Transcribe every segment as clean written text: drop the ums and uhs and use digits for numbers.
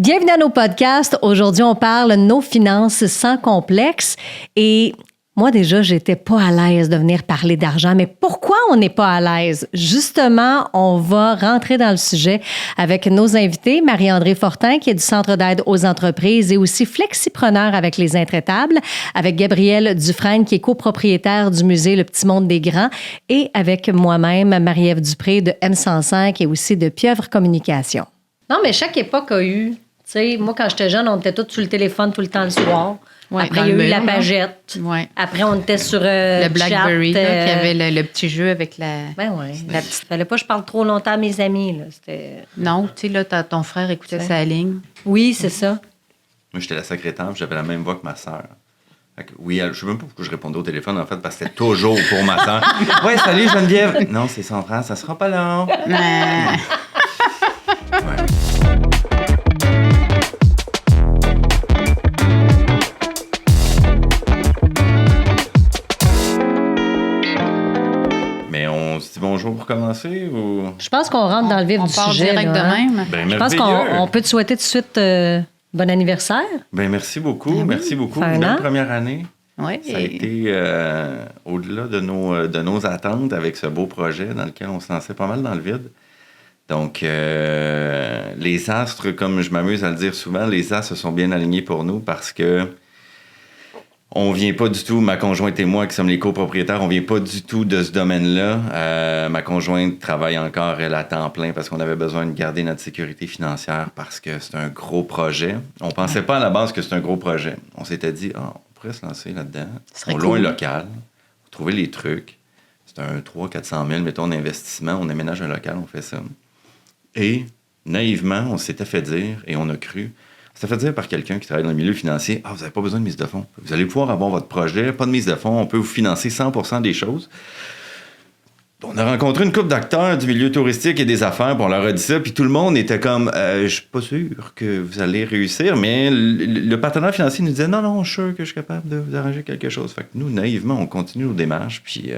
Bienvenue à nos podcasts. Aujourd'hui, on parle de nos finances sans complexe. Et moi, déjà, j'étais pas à l'aise de venir parler d'argent. Mais pourquoi on n'est pas à l'aise? Justement, on va rentrer dans le sujet avec nos invités. Marie-Andrée Fortin, qui est du Centre d'aide aux entreprises et aussi flexipreneur avec les Intraitables, avec Gabrielle Dufresne, qui est copropriétaire du musée Le Petit Monde des Grands, et avec moi-même, Marie-Ève Dupré de M105 et aussi de Pieuvre Communication. Non, mais chaque époque a eu... Tu sais, moi, quand j'étais jeune, on était tous sur le téléphone tout le temps le soir. Ouais, après, il y a eu la pagette. Ouais. Après, on était sur le Blackberry, chat, là, qui avait le petit jeu avec la... Ben oui. Fallait pas que je parle trop longtemps à mes amis. Là. C'était... Non, tu sais, là, ton frère écoutait sa ligne. Oui, c'est ça. Moi, j'étais la secrétaire, j'avais la même voix que ma sœur. Oui, je ne sais même pas pourquoi je répondais au téléphone, en fait, parce que c'était toujours pour ma sœur. Ouais, salut Geneviève. Non, c'est son frère, ça sera pas long. Ouais. Mais on se dit bonjour pour commencer ou... Je pense qu'on rentre dans le vif du sujet. On part direct là, de même. Ben, je pense qu'on peut te souhaiter tout de suite bon anniversaire. Ben, merci beaucoup. Ben oui, Merci beaucoup. fait un Belle an. première année. Oui. Ça a été au-delà de nos attentes avec ce beau projet dans lequel on se lançait pas mal dans le vide. Donc, les astres, comme je m'amuse à le dire souvent, les astres se sont bien alignés pour nous parce que on vient pas du tout, ma conjointe et moi qui sommes les copropriétaires, on vient pas du tout de ce domaine-là. Ma conjointe travaille encore, elle, à temps plein parce qu'on avait besoin de garder notre sécurité financière parce que c'est un gros projet. On pensait pas à la base que c'est un gros projet. On s'était dit, on pourrait se lancer là-dedans. On loue un local, trouver les trucs. C'est un 300-400 000, mettons, d'investissement. On aménage un local, on fait ça. Et naïvement, on s'était fait dire, et on a cru, ça fait dire par quelqu'un qui travaille dans le milieu financier, vous n'avez pas besoin de mise de fonds. Vous allez pouvoir avoir votre projet, pas de mise de fonds, on peut vous financer 100% des choses. On a rencontré une couple d'acteurs du milieu touristique et des affaires, puis on leur a dit ça, puis tout le monde était comme, je suis pas sûr que vous allez réussir, mais le partenaire financier nous disait, non, je suis sûr que je suis capable de vous arranger quelque chose. Fait que nous, naïvement, on continue nos démarches, puis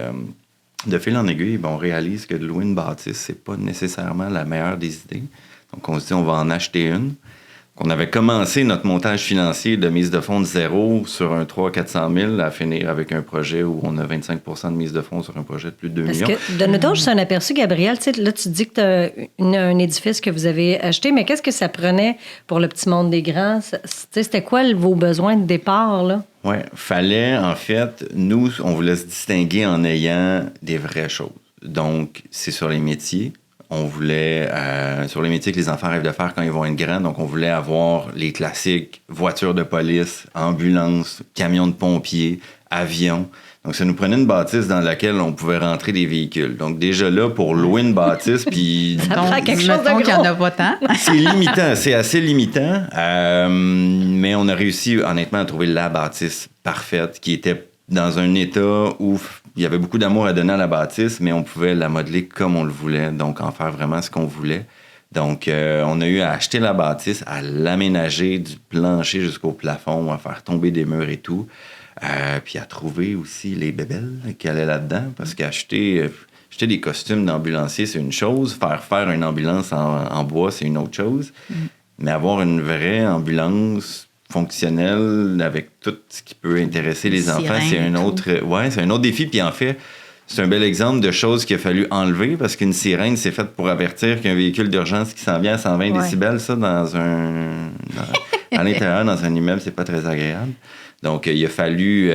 de fil en aiguille, on réalise que de louer une bâtisse, c'est pas nécessairement la meilleure des idées. Donc on se dit, on va en acheter une. On avait commencé notre montage financier de mise de fonds de zéro sur un 300-400 000 à finir avec un projet où on a 25 % de mise de fonds sur un projet de plus de 2 millions. Parce que, donne-nous donc juste un aperçu, Gabrielle. Tu sais, là, tu dis que tu as un édifice que vous avez acheté, mais qu'est-ce que ça prenait pour le Petit Monde des Grands? C'était quoi vos besoins de départ, là? Oui, fallait, en fait, nous, on voulait se distinguer en ayant des vraies choses. Donc, c'est sur les métiers. On voulait, sur les métiers que les enfants rêvent de faire quand ils vont être grands, donc on voulait avoir les classiques voitures de police, ambulances, camions de pompiers, avions. Donc, ça nous prenait une bâtisse dans laquelle on pouvait rentrer des véhicules. Donc, déjà là, pour louer une bâtisse, puis... Ça prend quelque chose de gros. qu'il n'y en a pas tant. C'est limitant, c'est assez limitant. Mais on a réussi, honnêtement, à trouver la bâtisse parfaite qui était dans un état où il y avait beaucoup d'amour à donner à la bâtisse, mais on pouvait la modeler comme on le voulait, donc en faire vraiment ce qu'on voulait. Donc, on a eu à acheter la bâtisse, à l'aménager du plancher jusqu'au plafond, à faire tomber des murs et tout. Puis à trouver aussi les bébelles qui allaient là-dedans, parce qu'acheter des costumes d'ambulancier, c'est une chose. Faire une ambulance en bois, c'est une autre chose. Mais avoir une vraie ambulance fonctionnelle avec tout ce qui peut intéresser les enfants, c'est un autre défi. Puis en fait, c'est un bel exemple de choses qu'il a fallu enlever parce qu'une sirène, c'est faite pour avertir qu'un véhicule d'urgence qui s'en vient à 120 décibels, ça, à l'intérieur, dans un immeuble, c'est pas très agréable. Donc, il a fallu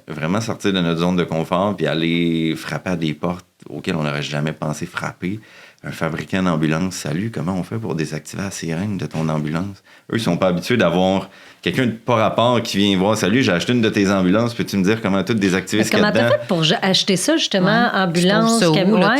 vraiment sortir de notre zone de confort puis aller frapper à des portes auxquelles on n'aurait jamais pensé frapper. Un fabricant d'ambulance, salut, comment on fait pour désactiver la sirène de ton ambulance? Eux, ils sont pas habitués d'avoir quelqu'un de pas rapport qui vient voir, salut, j'ai acheté une de tes ambulances, peux-tu me dire comment tout désactiver ce qu'il y a dedans? Comment t'as fait pour acheter ça, justement, ambulance?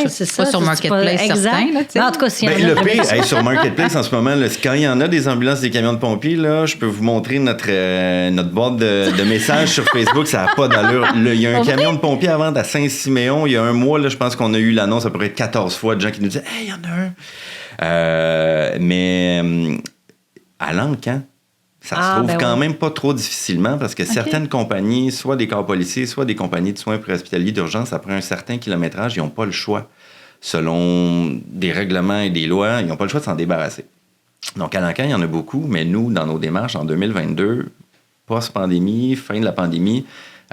C'est ça, sur Marketplace, certain. Là, en tout cas, s'il y en a... Le pire, sur Marketplace, en ce moment, là, quand il y en a des ambulances, des camions de pompiers, là, je peux vous montrer notre boîte de messages sur Facebook, ça n'a pas d'allure. Il y a un camion de pompiers à vendre à Saint-Siméon. Il y a un mois, là, je pense qu'on a eu l'annonce à peu près 14 fois de gens qui nous disaient « Hey, il y en a un! » Mais à l'encan, ça se trouve quand même pas trop difficilement parce que certaines compagnies, soit des corps policiers, soit des compagnies de soins préhospitaliers d'urgence, après un certain kilométrage, ils n'ont pas le choix. Selon des règlements et des lois, ils n'ont pas le choix de s'en débarrasser. Donc, à Lancan, il y en a beaucoup, mais nous, dans nos démarches, en 2022, post-pandémie, fin de la pandémie,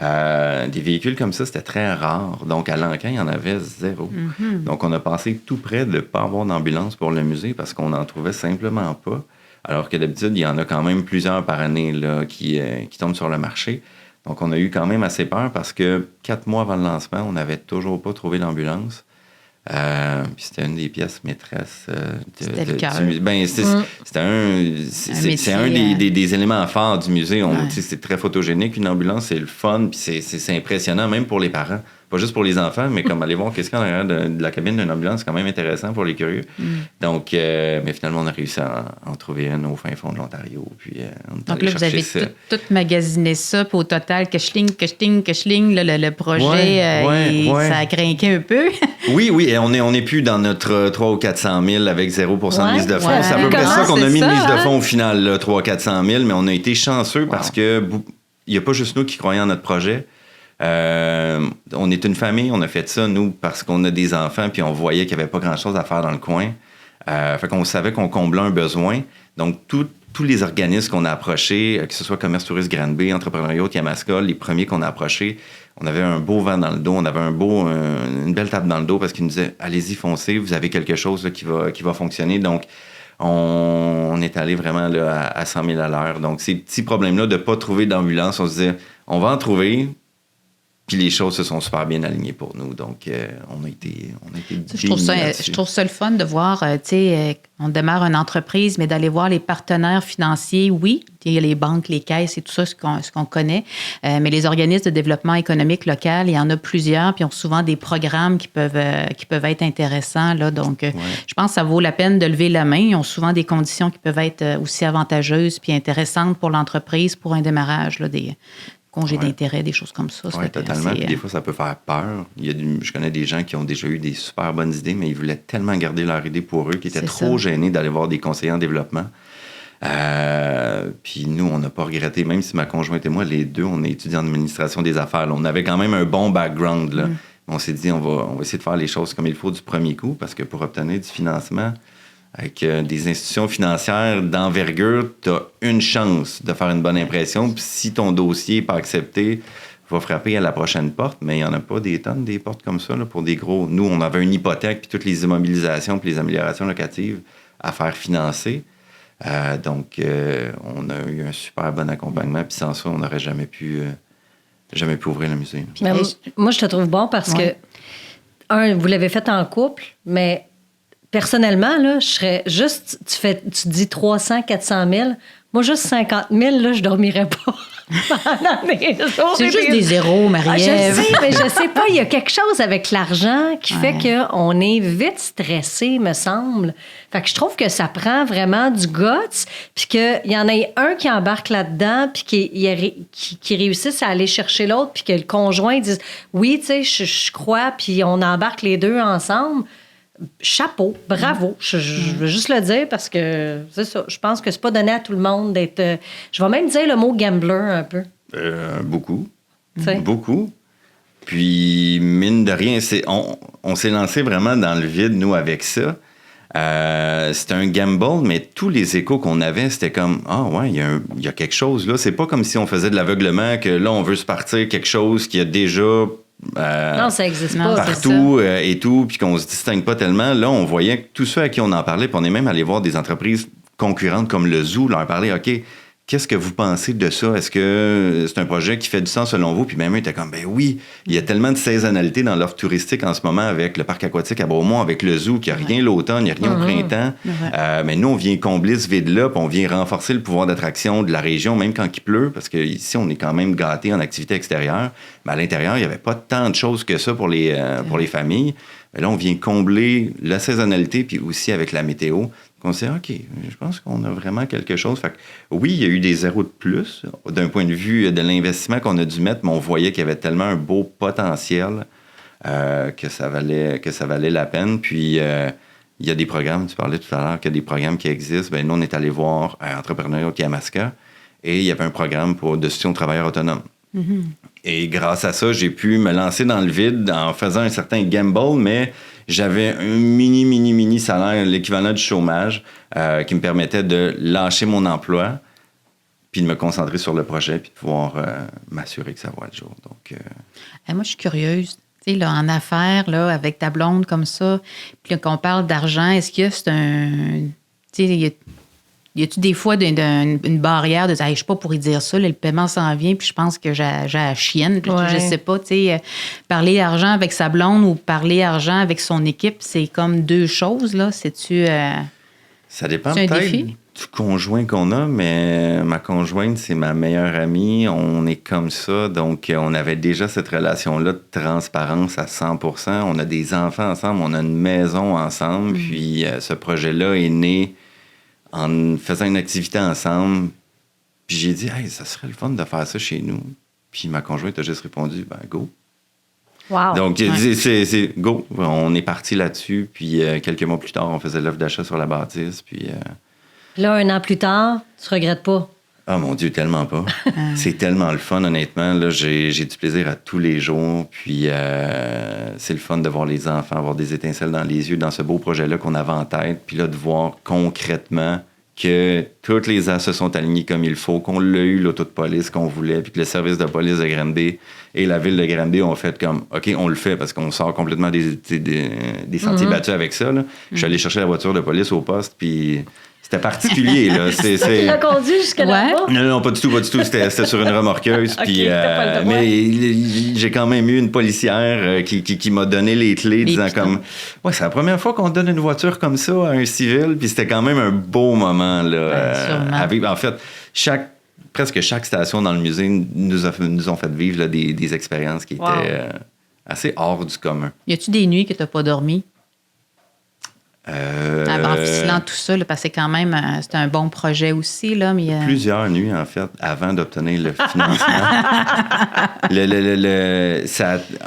des véhicules comme ça, c'était très rare. Donc, à Lancan, il y en avait 0. Mm-hmm. Donc, on a passé tout près de ne pas avoir d'ambulance pour le musée parce qu'on n'en trouvait simplement pas. Alors que d'habitude, il y en a quand même plusieurs par année là, qui tombent sur le marché. Donc, on a eu quand même assez peur parce que 4 mois avant le lancement, on n'avait toujours pas trouvé d'ambulance. Puis c'était une des pièces maîtresses c'était le cœur. C'est un des éléments forts du musée. C'est très photogénique, une ambulance, c'est le fun, puis c'est impressionnant, même pour les parents. Pas juste pour les enfants, mais comme aller voir qu'est-ce qu'il y a en arrière de la cabine d'une ambulance, c'est quand même intéressant pour les curieux. Donc, mais finalement, on a réussi à en trouver une au fin fond de l'Ontario. Puis, donc là, vous avez tout magasiné ça, puis au total, que le projet, ça a grinqué un peu. Oui, et on est plus dans notre 300 ou 400 000 avec 0 de mise de fonds. C'est à peu près ça qu'on a mis de mise de fonds au final, 300 ou 400 000, mais on a été chanceux parce que il n'y a pas juste nous qui croyons en notre projet. On est une famille, on a fait ça, nous, parce qu'on a des enfants, puis on voyait qu'il n'y avait pas grand-chose à faire dans le coin. Fait qu'on savait qu'on comblait un besoin. Donc, tous les organismes qu'on a approchés, que ce soit Commerce Tourisme Granby, Entrepreneuriat Yamaska, les premiers qu'on a approchés, on avait un beau vent dans le dos, on avait une belle tape dans le dos parce qu'ils nous disaient « Allez-y, foncez, vous avez quelque chose là, qui va fonctionner. » Donc, on est allé vraiment là, à 100 000 à l'heure. Donc, ces petits problèmes-là de ne pas trouver d'ambulance, on se disait « On va en trouver. » Puis les choses se sont super bien alignées pour nous. Donc, on a été je trouve ça le fun de voir, on démarre une entreprise, mais d'aller voir les partenaires financiers, oui, il y a les banques, les caisses et tout ça, ce qu'on connaît, mais les organismes de développement économique local, il y en a plusieurs, puis ils ont souvent des programmes qui peuvent être intéressants. Là, donc, je pense que ça vaut la peine de lever la main. Ils ont souvent des conditions qui peuvent être aussi avantageuses puis intéressantes pour l'entreprise, pour un démarrage, là, des congés d'intérêt, des choses comme ça. Oui, totalement. Puis des fois, ça peut faire peur. Je connais des gens qui ont déjà eu des super bonnes idées, mais ils voulaient tellement garder leur idée pour eux qu'ils étaient trop gênés d'aller voir des conseillers en développement. Puis nous, on n'a pas regretté, même si ma conjointe et moi, les deux, on est étudiants en administration des affaires. Là. On avait quand même un bon background. Là. On s'est dit, on va essayer de faire les choses comme il faut du premier coup, parce que pour obtenir du financement, avec des institutions financières d'envergure, tu as une chance de faire une bonne impression. Puis si ton dossier n'est pas accepté, va frapper à la prochaine porte. Mais il n'y en a pas des tonnes, des portes comme ça, là, pour des gros... Nous, on avait une hypothèque, puis toutes les immobilisations, puis les améliorations locatives à faire financer. Donc, on a eu un super bon accompagnement. Puis sans ça, on n'aurait jamais pu ouvrir le musée. Mais moi, je te trouve bon parce que, vous l'avez fait en couple, mais... Personnellement, là, je serais juste... Tu dis 300, 400 000. Moi, juste 50 000, là, je dormirais pas pendant des jours. C'est juste des zéros, Marie-Ève. Je sais, mais je sais pas. Il y a quelque chose avec l'argent qui fait qu'on est vite stressé, me semble. Fait que je trouve que ça prend vraiment du guts, puis qu'il y en a un qui embarque là-dedans, puis qui réussisse à aller chercher l'autre, puis que le conjoint dise « Oui, tu sais, je crois », puis on embarque les deux ensemble. Chapeau, bravo. Je veux juste le dire parce que c'est ça. Je pense que c'est pas donné à tout le monde d'être... je vais même dire le mot gambler un peu. Beaucoup. Beaucoup. Puis, mine de rien, on s'est lancé vraiment dans le vide, nous, avec ça. C'était un gamble, mais tous les échos qu'on avait, c'était comme « Ah ouais, il y a quelque chose là. » C'est pas comme si on faisait de l'aveuglement, que là, on veut se partir quelque chose qui a déjà... non, ça n'existe pas. Partout et tout, puis qu'on se distingue pas tellement. Là, on voyait que tous ceux à qui on en parlait, puis on est même allé voir des entreprises concurrentes comme le Zoo, leur parler, OK, qu'est-ce que vous pensez de ça? Est-ce que c'est un projet qui fait du sens selon vous? Puis même eux étaient comme, ben oui, il y a tellement de saisonnalité dans l'offre touristique en ce moment avec le parc aquatique à Bromont, avec le Zoo, qu'il n'y a rien l'automne, il n'y a rien au printemps. Mais nous, on vient combler ce vide-là, puis on vient renforcer le pouvoir d'attraction de la région, même quand il pleut, parce qu'ici, on est quand même gâtés en activité extérieure. Mais à l'intérieur, il n'y avait pas tant de choses que ça pour les familles. Mais là, on vient combler la saisonnalité, puis aussi avec la météo. On s'est dit, OK, je pense qu'on a vraiment quelque chose. Fait que, oui, il y a eu des zéros de plus d'un point de vue de l'investissement qu'on a dû mettre, mais on voyait qu'il y avait tellement un beau potentiel que ça valait la peine. Puis, il y a des programmes, tu parlais tout à l'heure, qu'il y a des programmes qui existent. Bien, nous, on est allé voir Entrepreneuriat Yamaska et il y avait un programme de soutien aux travailleurs autonomes. Et grâce à ça, j'ai pu me lancer dans le vide en faisant un certain gamble, mais j'avais un mini salaire, l'équivalent du chômage, qui me permettait de lâcher mon emploi, puis de me concentrer sur le projet, puis de pouvoir m'assurer que ça voit le jour. Donc, moi, je suis curieuse. Tu sais, là, en affaires, là, avec ta blonde comme ça, puis là, qu'on parle d'argent, est-ce que c'est un... Tu sais, y a-tu des fois une barrière de dire hey, je suis pas pour y dire ça, là, le paiement s'en vient, puis je pense que j'ai la chienne, puis je sais pas, tu sais, parler argent avec sa blonde ou parler argent avec son équipe, c'est comme deux choses, là. C'est-tu... ça dépend peut-être du conjoint qu'on a, mais ma conjointe, c'est ma meilleure amie. On est comme ça, donc on avait déjà cette relation-là de transparence à 100%. On a des enfants ensemble, on a une maison ensemble, puis ce projet-là est né en faisant une activité ensemble. Puis j'ai dit, hey, ça serait le fun de faire ça chez nous. Puis ma conjointe a juste répondu, ben go. Wow. Donc, c'est go. On est parti là-dessus. Puis quelques mois plus tard, on faisait l'offre d'achat sur la bâtisse. Puis là, 1 an plus tard, tu regrettes pas? Ah, mon Dieu, tellement pas. C'est tellement le fun, honnêtement. Là, j'ai du plaisir à tous les jours. Puis c'est le fun de voir les enfants avoir des étincelles dans les yeux dans ce beau projet-là qu'on avait en tête. Puis là, de voir concrètement que toutes les as se sont alignés comme il faut, qu'on l'a eu, l'auto de police qu'on voulait, puis que le service de police de Granby et la ville de Granby ont fait comme, OK, on le fait parce qu'on sort complètement des sentiers battus avec ça. Là. Je suis allé chercher la voiture de police au poste, puis c'était particulier. Là. Tu l'as conduit jusque là-bas? Non, pas du tout. C'était sur une remorqueuse. Okay, puis, mais j'ai quand même eu une policière qui m'a donné les clés, disant comme, ouais, c'est la première fois qu'on donne une voiture comme ça à un civil, puis c'était quand même un beau moment. Là, en fait, presque chaque station dans le musée nous ont fait vivre là, des expériences qui étaient assez hors du commun. Y a-tu des nuits que tu n'as pas dormi? En ficelant tout ça, là, parce que quand même, c'est un bon projet aussi. Là, mais, plusieurs nuits, en fait, avant d'obtenir le financement.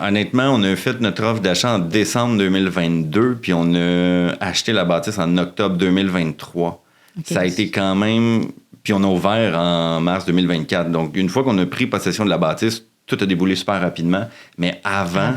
Honnêtement, on a fait notre offre d'achat en décembre 2022, puis on a acheté la bâtisse en octobre 2023. Okay. Ça a été quand même... Puis on a ouvert en mars 2024. Donc, une fois qu'on a pris possession de la bâtisse, tout a déboulé super rapidement. Mais avant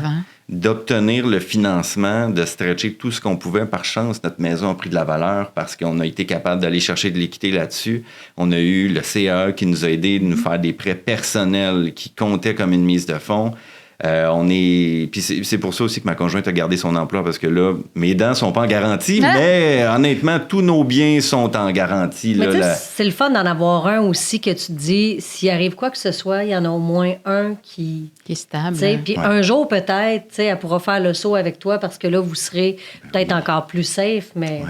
d'obtenir le financement, de stretcher tout ce qu'on pouvait, par chance, notre maison a pris de la valeur parce qu'on a été capable d'aller chercher de l'équité là-dessus. On a eu le CAE qui nous a aidé de nous faire des prêts personnels qui comptaient comme une mise de fonds. Puis c'est pour ça aussi que ma conjointe a gardé son emploi, parce que là, mes dents sont pas en garantie, mais honnêtement, tous nos biens sont en garantie. Là, c'est le fun d'en avoir un aussi que tu te dis, s'il arrive quoi que ce soit, il y en a au moins un qui est stable. Puis un jour, peut-être, elle pourra faire le saut avec toi parce que là, vous serez peut-être encore plus safe, mais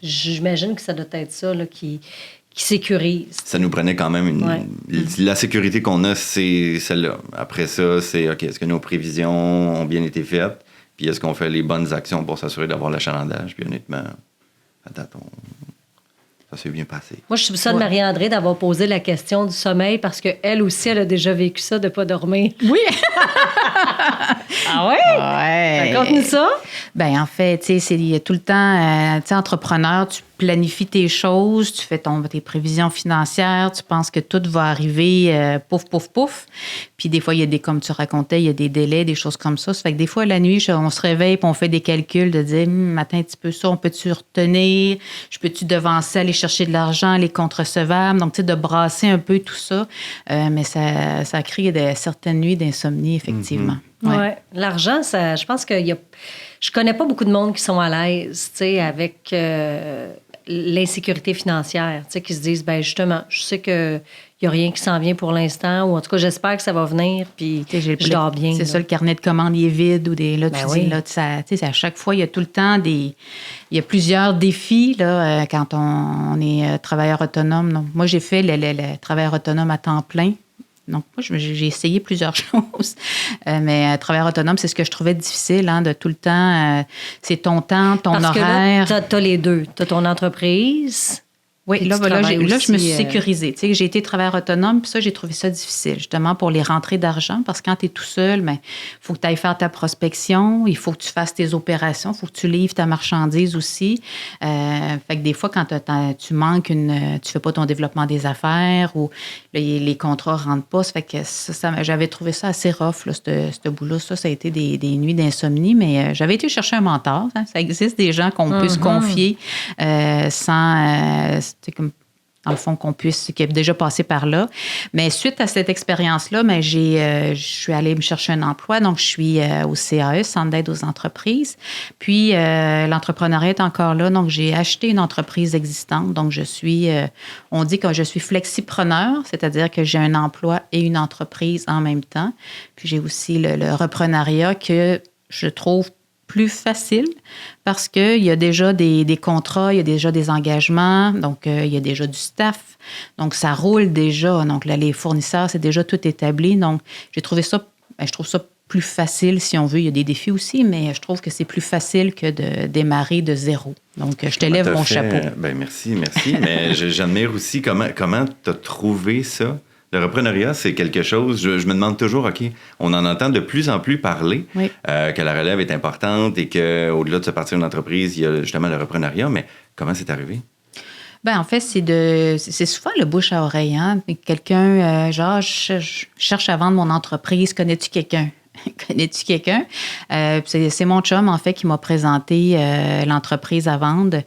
j'imagine que ça doit être ça là, qui sécurise. Ça nous prenait quand même la sécurité qu'on a, c'est celle-là. Après ça, c'est OK, est-ce que nos prévisions ont bien été faites? Puis est-ce qu'on fait les bonnes actions pour s'assurer d'avoir l'achalandage? Puis honnêtement, à date, ça s'est bien passé. Moi, je soupçonne Marie-André d'avoir posé la question du sommeil parce qu'elle aussi, elle a déjà vécu ça de ne pas dormir. Oui! Ah ouais? Ouais. Raconte-nous ça. Bien, en fait, tu sais, c'est tout le temps, tu sais, entrepreneur, tu planifies tes choses, tu fais tes prévisions financières, tu penses que tout va arriver pouf, pouf, pouf. Puis des fois, il y a comme tu racontais, il y a des délais, des choses comme ça. Ça fait que des fois, la nuit, on se réveille puis on fait des calculs de dire, matin, un petit peu ça, on peut-tu retenir? Je peux-tu devancer, aller chercher de l'argent, les comptes recevables? Donc, tu sais, de brasser un peu tout ça. Mais ça crée certaines nuits d'insomnie, effectivement. Ouais. L'argent, ça, je pense que je connais pas beaucoup de monde qui sont à l'aise, tu sais, avec l'insécurité financière, tu sais, qui se disent, ben justement, je sais que il y a rien qui s'en vient pour l'instant, ou en tout cas, j'espère que ça va venir, puis je dors bien. C'est ça, le carnet de commandes, il est vide, ou dis, là, à chaque fois, il y a tout le temps il y a plusieurs défis, là, quand on est travailleur autonome. Donc, moi, j'ai fait le travailleur autonome à temps plein. Donc, moi, j'ai essayé plusieurs choses. Mais travailleur autonome, c'est ce que je trouvais difficile, de tout le temps. C'est ton temps, ton horaire. Parce que là, t'as les deux. T'as ton entreprise, Oui, là, je me suis sécurisée. Tu sais, j'ai été travailleur autonome, puis ça, j'ai trouvé ça difficile, justement, pour les rentrées d'argent, parce que quand tu es tout seul, il faut que tu ailles faire ta prospection, il faut que tu fasses tes opérations, il faut que tu livres ta marchandise aussi. Fait que des fois, quand tu manques tu fais pas ton développement des affaires ou les contrats rentrent pas, ça fait que j'avais trouvé ça assez rough, là, ce bout-là. Ça a été des nuits d'insomnie, mais j'avais été chercher un mentor. Hein. Ça existe des gens qu'on peut se confier sans... comme, dans le fond, qui est déjà passé par là. Mais suite à cette expérience-là, je suis allée me chercher un emploi. Donc, je suis au CAE, Centre d'aide aux entreprises. Puis, l'entrepreneuriat est encore là. Donc, j'ai acheté une entreprise existante. Donc, on dit que je suis flexipreneur, c'est-à-dire que j'ai un emploi et une entreprise en même temps. Puis, j'ai aussi le reprenariat que je trouve plus facile parce qu'il y a déjà des contrats, il y a déjà des engagements, donc il y a déjà du staff. Donc, ça roule déjà. Donc, là, les fournisseurs, c'est déjà tout établi. Donc, je trouve ça plus facile, si on veut. Il y a des défis aussi, mais je trouve que c'est plus facile que de démarrer de zéro. Donc, je te lève mon chapeau. Merci. Mais j'admire aussi comment tu as trouvé ça. Le reprenariat, c'est quelque chose, je me demande toujours, OK, on en entend de plus en plus parler, oui. Que la relève est importante et qu'au-delà de se partir d'une entreprise, il y a justement le reprenariat, mais comment c'est arrivé? En fait, c'est souvent le bouche à oreille. Hein? Quelqu'un, je cherche à vendre mon entreprise, connais-tu quelqu'un? C'est mon chum, en fait, qui m'a présenté l'entreprise à vendre.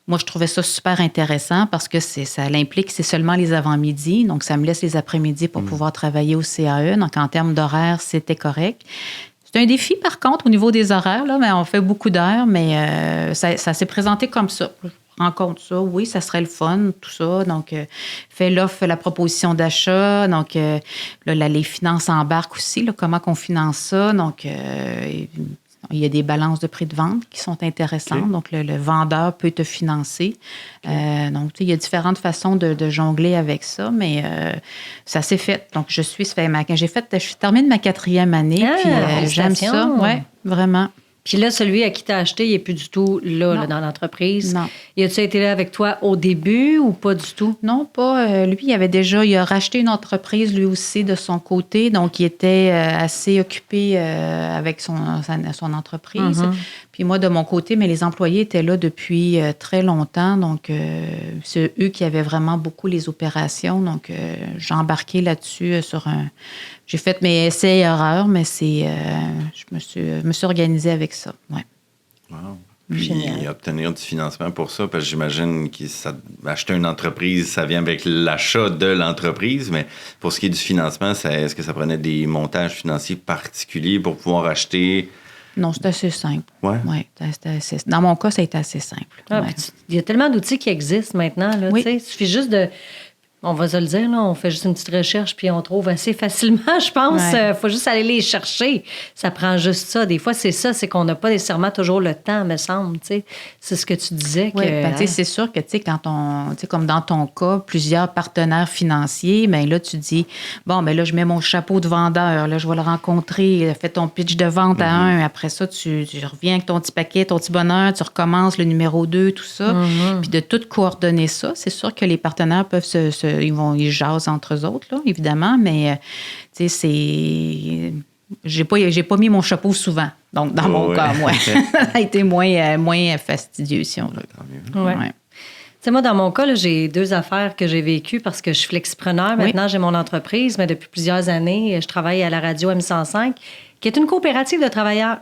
Moi, je trouvais ça super intéressant parce que ça l'implique, c'est seulement les avant-midi. Donc, ça me laisse les après-midi pour pouvoir travailler au CAE. Donc, en termes d'horaire, c'était correct. C'est un défi, par contre, au niveau des horaires. Là, mais on fait beaucoup d'heures, mais ça s'est présenté comme ça. Rencontre ça, oui, ça serait le fun, tout ça. Donc, fais la proposition d'achat. Donc, là, les finances embarquent aussi, là, comment qu'on finance ça. Donc, il y a des balances de prix de vente qui sont intéressantes. Okay. Donc, le vendeur peut te financer. Okay. Donc, il y a différentes façons de jongler avec ça, mais ça s'est fait. Donc, je termine ma 4e année, puis j'aime ça. Oui, vraiment. Puis là, celui à qui t'as acheté, il n'est plus du tout là, dans l'entreprise. Non. Il a-tu été là avec toi au début ou pas du tout? Non, pas. Lui, il a racheté une entreprise lui aussi de son côté. Donc, il était assez occupé avec son entreprise. Mm-hmm. Puis moi, de mon côté, mais les employés étaient là depuis très longtemps. Donc, c'est eux qui avaient vraiment beaucoup les opérations. Donc, j'ai embarqué là-dessus J'ai fait mes essais et erreurs, mais je me suis organisée avec ça. Ouais. Wow. Puis obtenir du financement pour ça, parce que j'imagine qu'acheter une entreprise, ça vient avec l'achat de l'entreprise, mais pour ce qui est du financement, est-ce que ça prenait des montages financiers particuliers pour pouvoir acheter? Non, c'est assez simple. Oui? Ouais, dans mon cas, ça a été assez simple. Il y a tellement d'outils qui existent maintenant. Là, il suffit juste de... On va se le dire, là, on fait juste une petite recherche puis on trouve assez facilement, je pense. Il faut juste aller les chercher. Ça prend juste ça. Des fois, c'est qu'on n'a pas nécessairement toujours le temps, me semble. T'sais. C'est ce que tu disais. Oui, c'est sûr que comme dans ton cas, plusieurs partenaires financiers, bien là, tu dis, bon, bien là, je mets mon chapeau de vendeur, là, je vais le rencontrer, fais ton pitch de vente à un, après ça, tu reviens avec ton petit paquet, ton petit bonheur, tu recommences le numéro 2, tout ça. Puis de tout coordonner ça, c'est sûr que les partenaires peuvent ils jasent entre eux autres, là, évidemment, mais tu sais, j'ai pas mis mon chapeau souvent. Donc, dans mon cas, moi, ça a été moins fastidieux, si on veut. Ouais. Tu sais, moi, dans mon cas, là, j'ai 2 affaires que j'ai vécues parce que je suis flexipreneur. Maintenant, j'ai mon entreprise, mais depuis plusieurs années, je travaille à la radio M105, qui est une coopérative de travailleurs.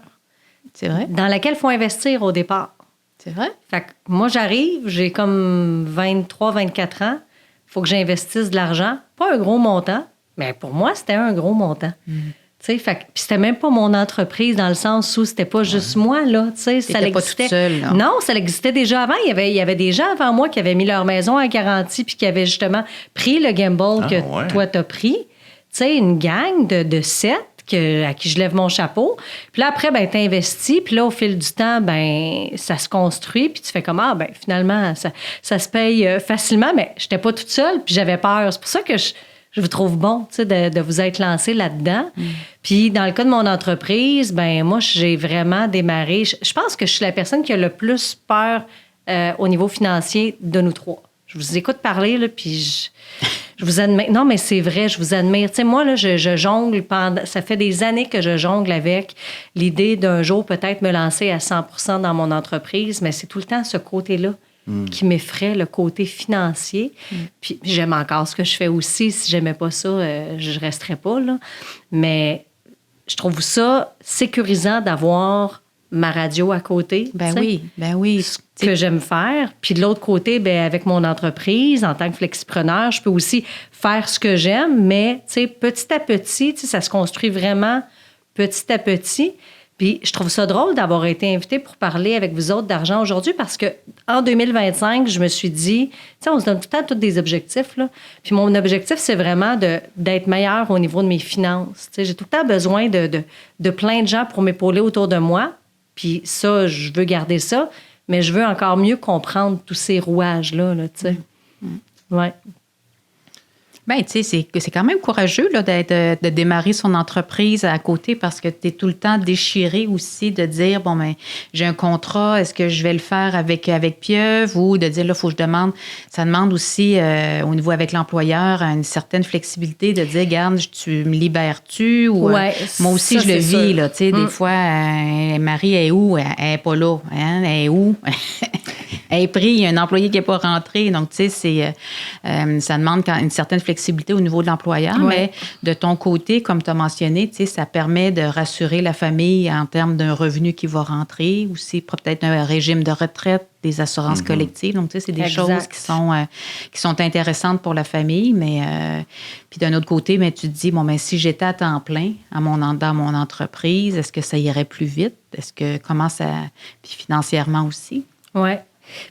C'est vrai? Dans laquelle il faut investir au départ. C'est vrai? Fait que moi, j'arrive, j'ai comme 23, 24 ans. Il faut que j'investisse de l'argent. Pas un gros montant, mais pour moi, c'était un gros montant. Puis c'était même pas mon entreprise dans le sens où c'était pas juste moi, là. Ça existait pas toute seule, là. Non, ça existait déjà avant. Il y avait des gens avant moi qui avaient mis leur maison à garantie puis qui avaient justement pris le gamble que toi, t'as pris. Tu sais, une gang de 7 à qui je lève mon chapeau. Puis là, après, ben t'investis. Puis là, au fil du temps, ben ça se construit. Puis tu fais comme, finalement, ça se paye facilement. Mais j'étais pas toute seule, puis j'avais peur. C'est pour ça que je vous trouve bon, tu sais, de vous être lancé là-dedans. Puis dans le cas de mon entreprise, ben moi, j'ai vraiment démarré. Je pense que je suis la personne qui a le plus peur au niveau financier de nous 3. Je vous écoute parler, là, puis je vous admire. Non, mais c'est vrai, je vous admire. Tu sais, moi, là, je jongle ça fait des années que je jongle avec l'idée d'un jour peut-être me lancer à 100% dans mon entreprise, mais c'est tout le temps ce côté-là qui m'effraie, le côté financier. Puis j'aime encore ce que je fais aussi. Si j'aimais pas ça, je resterais pas, là. Mais je trouve ça sécurisant d'avoir ma radio à côté. Ben oui. Ce que j'aime faire. Puis de l'autre côté, ben avec mon entreprise, en tant que flexipreneur, je peux aussi faire ce que j'aime, mais petit à petit, ça se construit vraiment petit à petit. Puis je trouve ça drôle d'avoir été invitée pour parler avec vous autres d'argent aujourd'hui parce que en 2025, je me suis dit, on se donne tout le temps tous des objectifs, là. Puis mon objectif, c'est vraiment d'être meilleure au niveau de mes finances. J'ai tout le temps besoin de plein de gens pour m'épauler autour de moi. Puis ça, je veux garder ça, mais je veux encore mieux comprendre tous ces rouages-là, là, tu sais. Ouais. Bien, tu sais, c'est quand même courageux là, de démarrer son entreprise à côté parce que tu es tout le temps déchiré aussi de dire, bon, ben j'ai un contrat, est-ce que je vais le faire avec Pieuvre ou de dire, là, il faut que je demande. Ça demande aussi, au niveau avec l'employeur, une certaine flexibilité de dire, regarde, tu me libères-tu? Ou, moi aussi, je le vis, là, tu sais, des fois, Marie est où? Elle n'est pas là. Hein? Elle est où? Elle est prise, il y a un employé qui n'est pas rentré. Donc, tu sais, ça demande une certaine flexibilité au niveau de l'employeur. Ouais. Mais de ton côté, comme tu as mentionné, tu sais, ça permet de rassurer la famille en termes d'un revenu qui va rentrer, aussi peut-être un régime de retraite, des assurances collectives. Donc, tu sais, c'est des choses qui sont intéressantes pour la famille. Mais puis d'un autre côté, mais tu te dis, bon, mais si j'étais à temps plein dans mon entreprise, est-ce que ça irait plus vite? Comment ça... Puis financièrement aussi? Oui.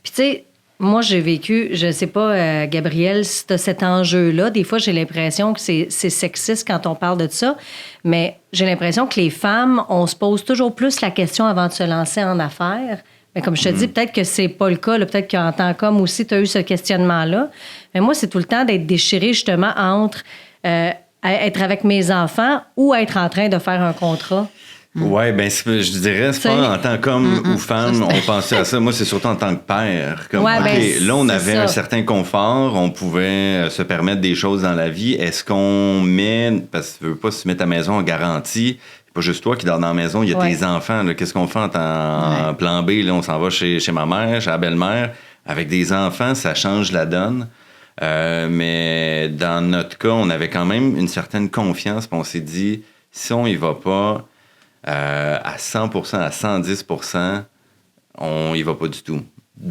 Puis, tu sais, moi, j'ai vécu, je ne sais pas, Gabrielle, si tu as cet enjeu-là. Des fois, j'ai l'impression que c'est sexiste quand on parle de ça, mais j'ai l'impression que les femmes, on se pose toujours plus la question avant de se lancer en affaires. Mais comme je te dis, peut-être que c'est pas le cas. Là. Peut-être qu'en tant qu'homme aussi, tu as eu ce questionnement-là. Mais moi, c'est tout le temps d'être déchirée justement entre être avec mes enfants ou être en train de faire un contrat. Oui, bien, je dirais, c'est pas en tant qu'homme ou femme, on pensait à ça. Moi, c'est surtout en tant que père. Comme, là, on avait un certain confort, on pouvait se permettre des choses dans la vie. Est-ce qu'on met, parce que tu veux pas se mettre ta maison en garantie, c'est pas juste toi qui dors dans la maison, il y a tes enfants. Là. Qu'est-ce qu'on fait en plan B? Là, on s'en va chez ma mère, chez la belle-mère. Avec des enfants, ça change la donne. Mais dans notre cas, on avait quand même une certaine confiance. Puis on s'est dit, si on y va pas... à 100%, à 110%, on y va pas du tout.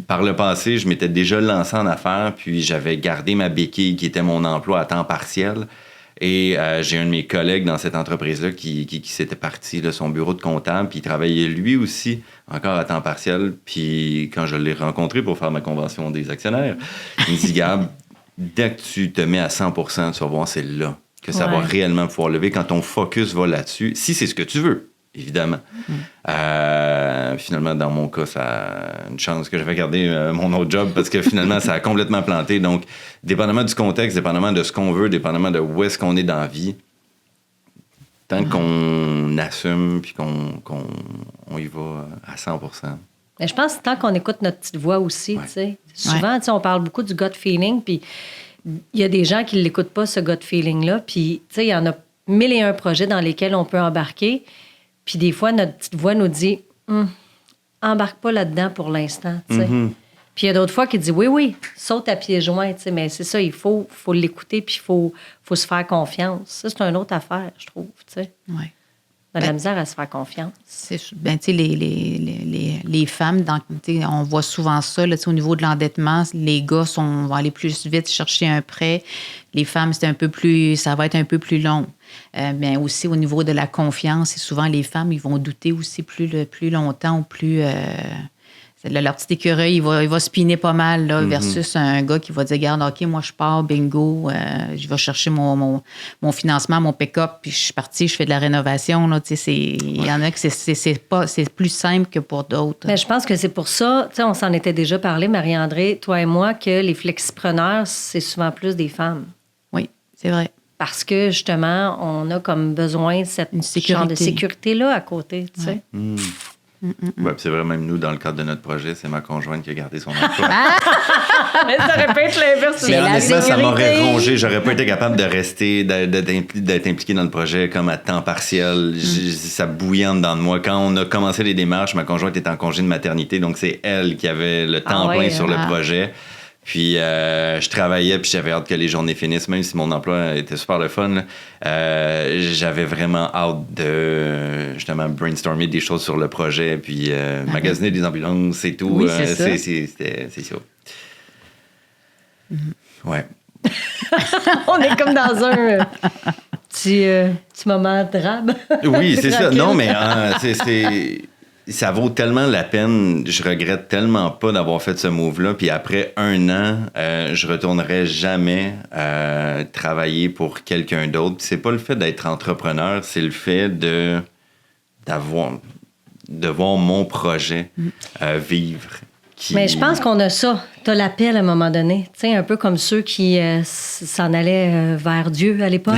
Par le passé, je m'étais déjà lancé en affaires, puis j'avais gardé ma béquille qui était mon emploi à temps partiel. Et j'ai un de mes collègues dans cette entreprise-là qui s'était parti de son bureau de comptable, puis il travaillait lui aussi encore à temps partiel. Puis quand je l'ai rencontré pour faire ma convention des actionnaires, il me dit, Gab, dès que tu te mets à 100%, tu vas voir, c'est là que ça va réellement pouvoir lever quand ton focus va là-dessus, si c'est ce que tu veux. Évidemment. Finalement, dans mon cas, ça a une chance que j'avais gardé mon autre job parce que finalement, ça a complètement planté. Donc, dépendamment du contexte, dépendamment de ce qu'on veut, dépendamment de où est-ce qu'on est dans la vie, tant qu'on assume puis qu'on y va à 100%. Mais je pense que tant qu'on écoute notre petite voix aussi, tu sais. Souvent, tu sais, on parle beaucoup du gut feeling, puis il y a des gens qui ne l'écoutent pas, ce gut feeling-là. Puis, tu sais, il y en a 1001 projets dans lesquels on peut embarquer. Puis des fois, notre petite voix nous dit embarque pas là-dedans pour l'instant. Tu sais. Puis il y a d'autres fois qui dit oui, saute à pieds joints. Tu sais, mais c'est ça, il faut l'écouter puis il faut se faire confiance. Ça, c'est une autre affaire, je trouve. Tu sais. Oui. On a de la misère à se faire confiance. Tu sais, les femmes, on voit souvent ça, là, au niveau de l'endettement, les gars vont aller plus vite chercher un prêt. Les femmes, ça va être un peu plus long. Mais aussi au niveau de la confiance, et souvent les femmes, ils vont douter aussi plus longtemps ou plus... leur petit écureuil, il va spinner pas mal là, versus un gars qui va dire, regarde, OK, moi je pars, bingo, je vais chercher mon financement, mon pick-up, puis je suis partie, je fais de la rénovation. Il y en a que c'est plus simple que pour d'autres. Mais je pense que c'est pour ça, on s'en était déjà parlé, Marie-André, toi et moi, que les flexipreneurs, c'est souvent plus des femmes. Oui, c'est vrai. Parce que, justement, on a comme besoin de cette genre de sécurité-là à côté, tu sais. Ouais, c'est vrai, même nous, dans le cadre de notre projet, c'est ma conjointe qui a gardé son emploi. Mais ça aurait pu être l'inverse. Mais honnêtement, ça m'aurait rongé. J'aurais pas été capable de rester, d'être impliqué dans le projet comme à temps partiel. Ça bouillait en dedans de moi. Quand on a commencé les démarches, ma conjointe était en congé de maternité, donc c'est elle qui avait le temps plein sur le projet. Puis je travaillais, puis j'avais hâte que les journées finissent, même si mon emploi était super le fun. J'avais vraiment hâte de justement brainstormer des choses sur le projet, puis magasiner des ambulances et tout. Oui, c'est ça. C'est ça. Ouais. On est comme dans un petit moment drabe. Oui, c'est ça. Non, mais ça vaut tellement la peine. Je regrette tellement pas d'avoir fait ce move-là. Puis après 1 an, je retournerai jamais travailler pour quelqu'un d'autre. Puis c'est pas le fait d'être entrepreneur, c'est le fait de voir mon projet vivre. Mais je pense qu'on a ça. T'as l'appel à un moment donné. Tu sais, un peu comme ceux qui s'en allaient vers Dieu à l'époque.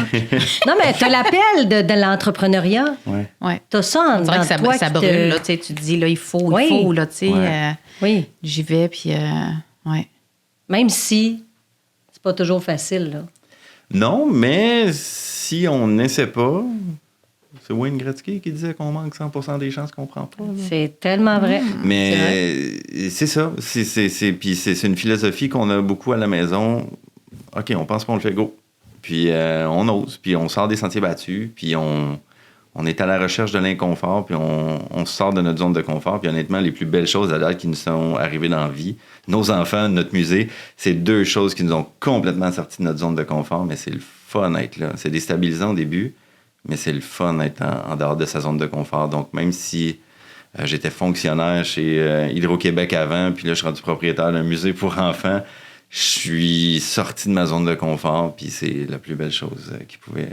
Non, mais t'as l'appel de l'entrepreneuriat. Ouais. T'as ça en dedans de toi. Ça brûle, là. Tu te dis, là, il faut, là, tu sais. Oui. J'y vais, puis, ouais. Même si c'est pas toujours facile, là. Non, mais si on n'essaie pas... C'est Wayne Gretzky qui disait qu'on manque 100% des chances qu'on prend pas. Là. C'est tellement vrai. Mais c'est ça. Puis c'est une philosophie qu'on a beaucoup à la maison. OK, on pense qu'on le fait, go. Puis on ose, puis on sort des sentiers battus, puis on est à la recherche de l'inconfort, puis on sort de notre zone de confort. Puis honnêtement, les plus belles choses à date qui nous sont arrivées dans la vie, nos enfants, notre musée, c'est 2 choses qui nous ont complètement sortis de notre zone de confort, mais c'est le fun d'être là. C'est déstabilisant au début, mais c'est le fun d'être en dehors de sa zone de confort. Donc, même si j'étais fonctionnaire chez Hydro-Québec avant, puis là, je suis rendu propriétaire d'un musée pour enfants, je suis sorti de ma zone de confort, puis c'est la plus belle chose qui pouvait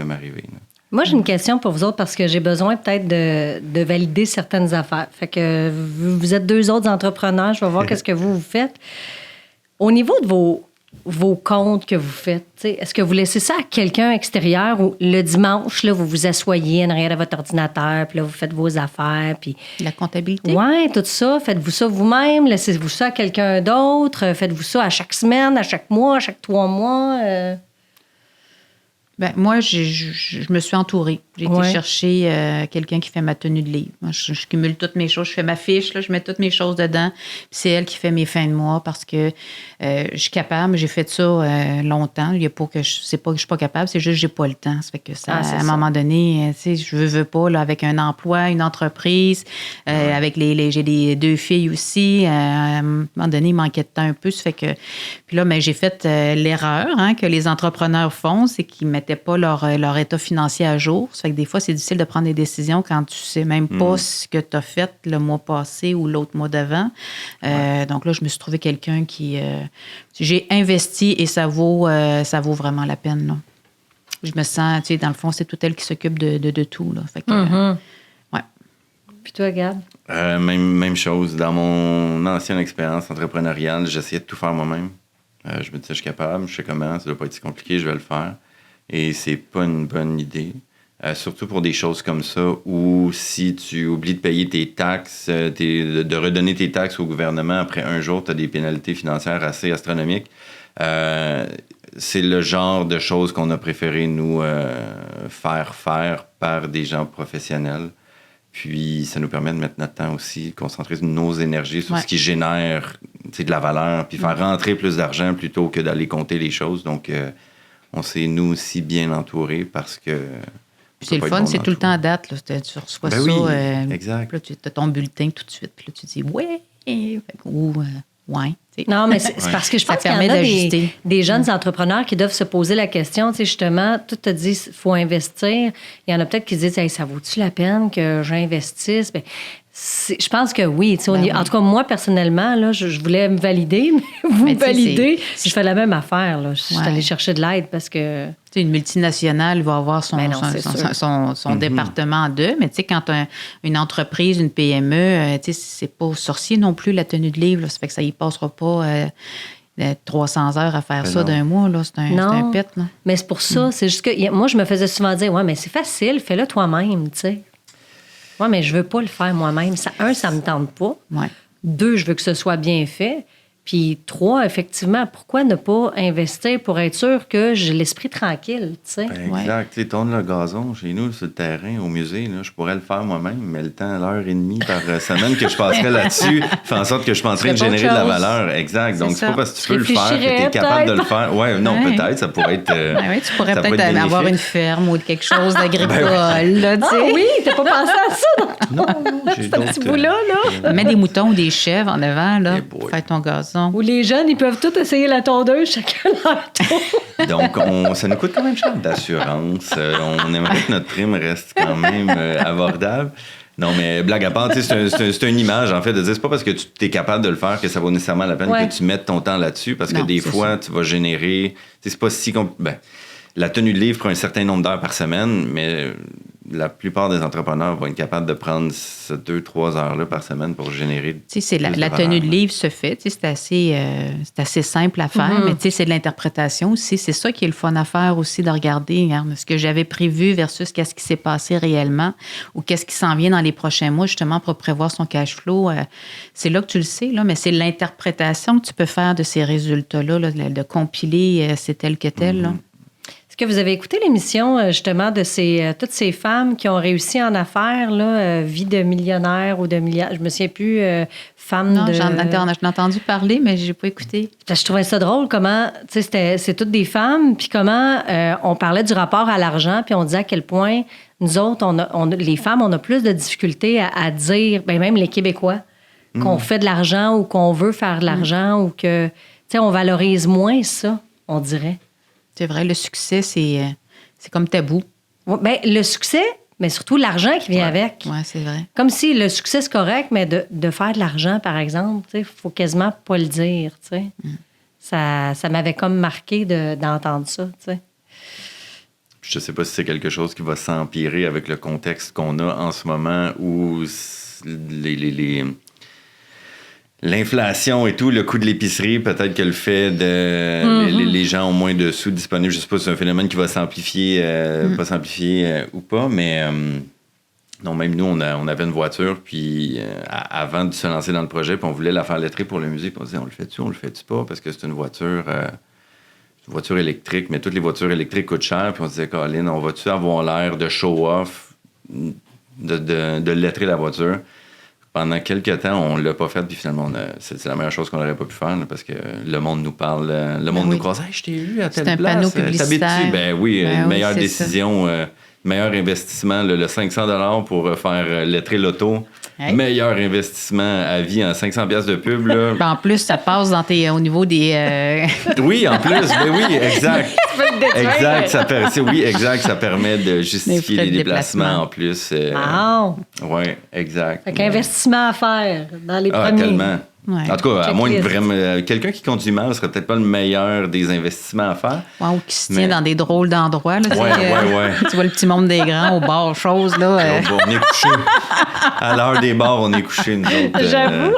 m'arriver. Là. Moi, j'ai une question pour vous autres parce que j'ai besoin peut-être de valider certaines affaires. Fait que vous êtes 2 autres entrepreneurs, je vais voir qu'est-ce que vous faites. Au niveau de vos comptes que vous faites, est-ce que vous laissez ça à quelqu'un extérieur ou le dimanche, là, vous vous asseyez en arrière de votre ordinateur, puis là, vous faites vos affaires, puis... La comptabilité? Oui, tout ça. Faites-vous ça vous-même? Laissez-vous ça à quelqu'un d'autre? Faites-vous ça à chaque semaine, à chaque mois, à chaque 3 mois? Ben, moi, je me suis entourée. J'ai été chercher quelqu'un qui fait ma tenue de livre. Moi, je cumule toutes mes choses. Je fais ma fiche, là, je mets toutes mes choses dedans. Puis c'est elle qui fait mes fins de mois parce que je suis capable. J'ai fait ça longtemps. Il y a pas que c'est pas que je suis pas capable, c'est juste que j'ai pas le temps. Ça fait que ça, à un moment donné, tu sais, je veux pas, là, avec un emploi, une entreprise, avec j'ai des 2 filles aussi. À un moment donné, il manquait de temps un peu. Ça fait que... Puis là, j'ai fait l'erreur que les entrepreneurs font, c'est qu'ils mettaient pas leur état financier à jour. Ça fait que des fois, c'est difficile de prendre des décisions quand tu sais même pas ce que tu as fait le mois passé ou l'autre mois d'avant. Donc là, je me suis trouvé quelqu'un qui... j'ai investi et ça vaut vraiment la peine. Là. Je me sens, tu sais, dans le fond, c'est tout elle qui s'occupe de tout. Là. Fait que, ouais. Puis toi, Gab? Même chose. Dans mon ancienne expérience entrepreneuriale, j'essayais de tout faire moi-même. Je me disais, je suis capable, je sais comment, ça doit pas être si compliqué, je vais le faire. Et c'est pas une bonne idée. Surtout pour des choses comme ça, où si tu oublies de payer tes taxes, de redonner tes taxes au gouvernement après 1 jour, tu as des pénalités financières assez astronomiques. C'est le genre de choses qu'on a préféré, nous, faire par des gens professionnels. Puis, ça nous permet de mettre notre temps aussi, concentrer nos énergies sur ce qui génère de la valeur, puis faire rentrer plus d'argent plutôt que d'aller compter les choses. Donc, on s'est, nous aussi, bien entourés parce que... C'est le fun, c'est tout le temps à date. Là. Tu reçois ça. Oui, exact. Là, tu as ton bulletin tout de suite. Puis là, tu dis « ouais ». Ou « ouais ». Non, mais c'est parce que je pense qu'il y en a des jeunes entrepreneurs qui doivent se poser la question. Tu sais, justement, tout te dit qu'il faut investir. Il y en a peut-être qui se disent hey, « ça vaut-tu la peine que j'investisse? » Je pense que oui. En tout cas, moi, personnellement, là, je voulais me valider, mais vous me validez. Je fais la même affaire. Là. Je suis allée chercher de l'aide parce que... Une multinationale va avoir son département d'eux, mais quand tu as une entreprise, une PME, c'est pas sorcier non plus la tenue de livre. Là. Ça fait que ça y passera pas 300 heures à faire ça d'un mois. Là. C'est un pet. Là. Mais c'est pour ça. C'est juste que moi, je me faisais souvent dire ouais, mais c'est facile, fais-le toi-même. T'sais. Ouais, mais je veux pas le faire moi-même. Ça me tente pas. Ouais. 2, je veux que ce soit bien fait. Puis 3, effectivement, pourquoi ne pas investir pour être sûr que j'ai l'esprit tranquille, tu sais? Exact. Tu sais, tourne le gazon chez nous, sur le terrain, au musée, là, je pourrais le faire moi-même, mais le temps, l'heure et demie par semaine que je passerais là-dessus fait en sorte que je suis en train de générer de la valeur. Exact. Donc, c'est pas parce que tu peux le faire que tu es capable de le faire. Ouais, non, peut-être, ça pourrait être... oui, tu pourrais peut-être avoir une ferme ou quelque chose d'agricole, là, tu sais. Ah oui, t'as pas pensé à ça? Non, j'ai C'est un petit bout-là, là. Mets des moutons ou des chèvres en avant, là, pour faire ton gazon. Où les jeunes, ils peuvent tous essayer la tondeuse, chacun leur tour. Donc, ça nous coûte quand même cher d'assurance. On aimerait que notre prime reste quand même abordable. Non, mais blague à part, c'est une image, en fait, de dire c'est pas parce que tu es capable de le faire que ça vaut nécessairement la peine que tu mettes ton temps là-dessus, parce que des fois, tu vas générer... C'est pas si... la tenue de livre prend un certain nombre d'heures par semaine, mais la plupart des entrepreneurs vont être capables de prendre ces 2-3 heures-là par semaine pour générer... Tu sais, la tenue de livre se fait. Tu sais, c'est assez simple à faire, mais tu sais, c'est de l'interprétation aussi. C'est ça qui est le fun à faire aussi, de regarder ce que j'avais prévu versus qu'est-ce qui s'est passé réellement ou qu'est-ce qui s'en vient dans les prochains mois, justement, pour prévoir son cash flow. C'est là que tu le sais, là, mais c'est l'interprétation que tu peux faire de ces résultats-là, là, de compiler c'est tel que tel, là. Est-ce que vous avez écouté l'émission, justement, de toutes ces femmes qui ont réussi en affaires, là, vie de millionnaire ou de milliardaire? Je me souviens plus, femme non, de... j'en ai entendu parler, mais je n'ai pas écouté. Je trouvais ça drôle, comment, tu sais, c'est toutes des femmes, puis comment on parlait du rapport à l'argent, puis on disait à quel point, nous autres, les femmes, on a plus de difficultés à dire, ben même les Québécois, qu'on fait de l'argent ou qu'on veut faire de l'argent ou que, tu sais, on valorise moins ça, on dirait. C'est vrai, le succès, c'est comme tabou. Bien, le succès, mais surtout l'argent qui vient avec. Oui, c'est vrai. Comme si le succès, c'est correct, mais de faire de l'argent, par exemple, il faut quasiment pas le dire. Ça m'avait comme marqué d'entendre ça. T'sais. Je ne sais pas si c'est quelque chose qui va s'empirer avec le contexte qu'on a en ce moment où l'inflation et tout, le coût de l'épicerie, peut-être que le fait de les gens ont moins de sous disponibles, je ne sais pas si c'est un phénomène qui va s'amplifier, pas s'amplifier ou pas, mais non, même nous, on avait une voiture, puis avant de se lancer dans le projet, puis on voulait la faire lettrer pour le musée, puis on se disait, on le fait-tu, on le fait-tu pas, parce que c'est une voiture électrique, mais toutes les voitures électriques coûtent cher, puis on se disait, Colin, on va-tu avoir l'air de show-off, de lettrer la voiture? Pendant quelques temps, on l'a pas fait, puis finalement, c'est la meilleure chose qu'on n'aurait pas pu faire, là, parce que le monde nous parle, le monde nous croise. Hey, je t'ai vu à telle place. C'est un panneau publicitaire. Ben oui, meilleure décision, meilleur investissement, le 500$ pour faire lettrer l'auto. Hey. Meilleur investissement à vie en 500$ de pub. Là. En plus, ça passe au niveau des... Oui, en plus, ben oui, exact. Exact, ça permet de justifier les déplacements en plus. Oui, exact. Fait qu'investissement à faire dans les premiers. Tellement. Ouais. En tout cas, à moins de vraiment... quelqu'un qui conduit mal serait peut-être pas le meilleur des investissements à faire. Ouais, ou qui se tient dans des drôles d'endroits. Là, ouais. Tu vois le petit monde des grands au bar, chose. Là, on est couché. À l'heure des bars, on est couché, nous autres. J'avoue.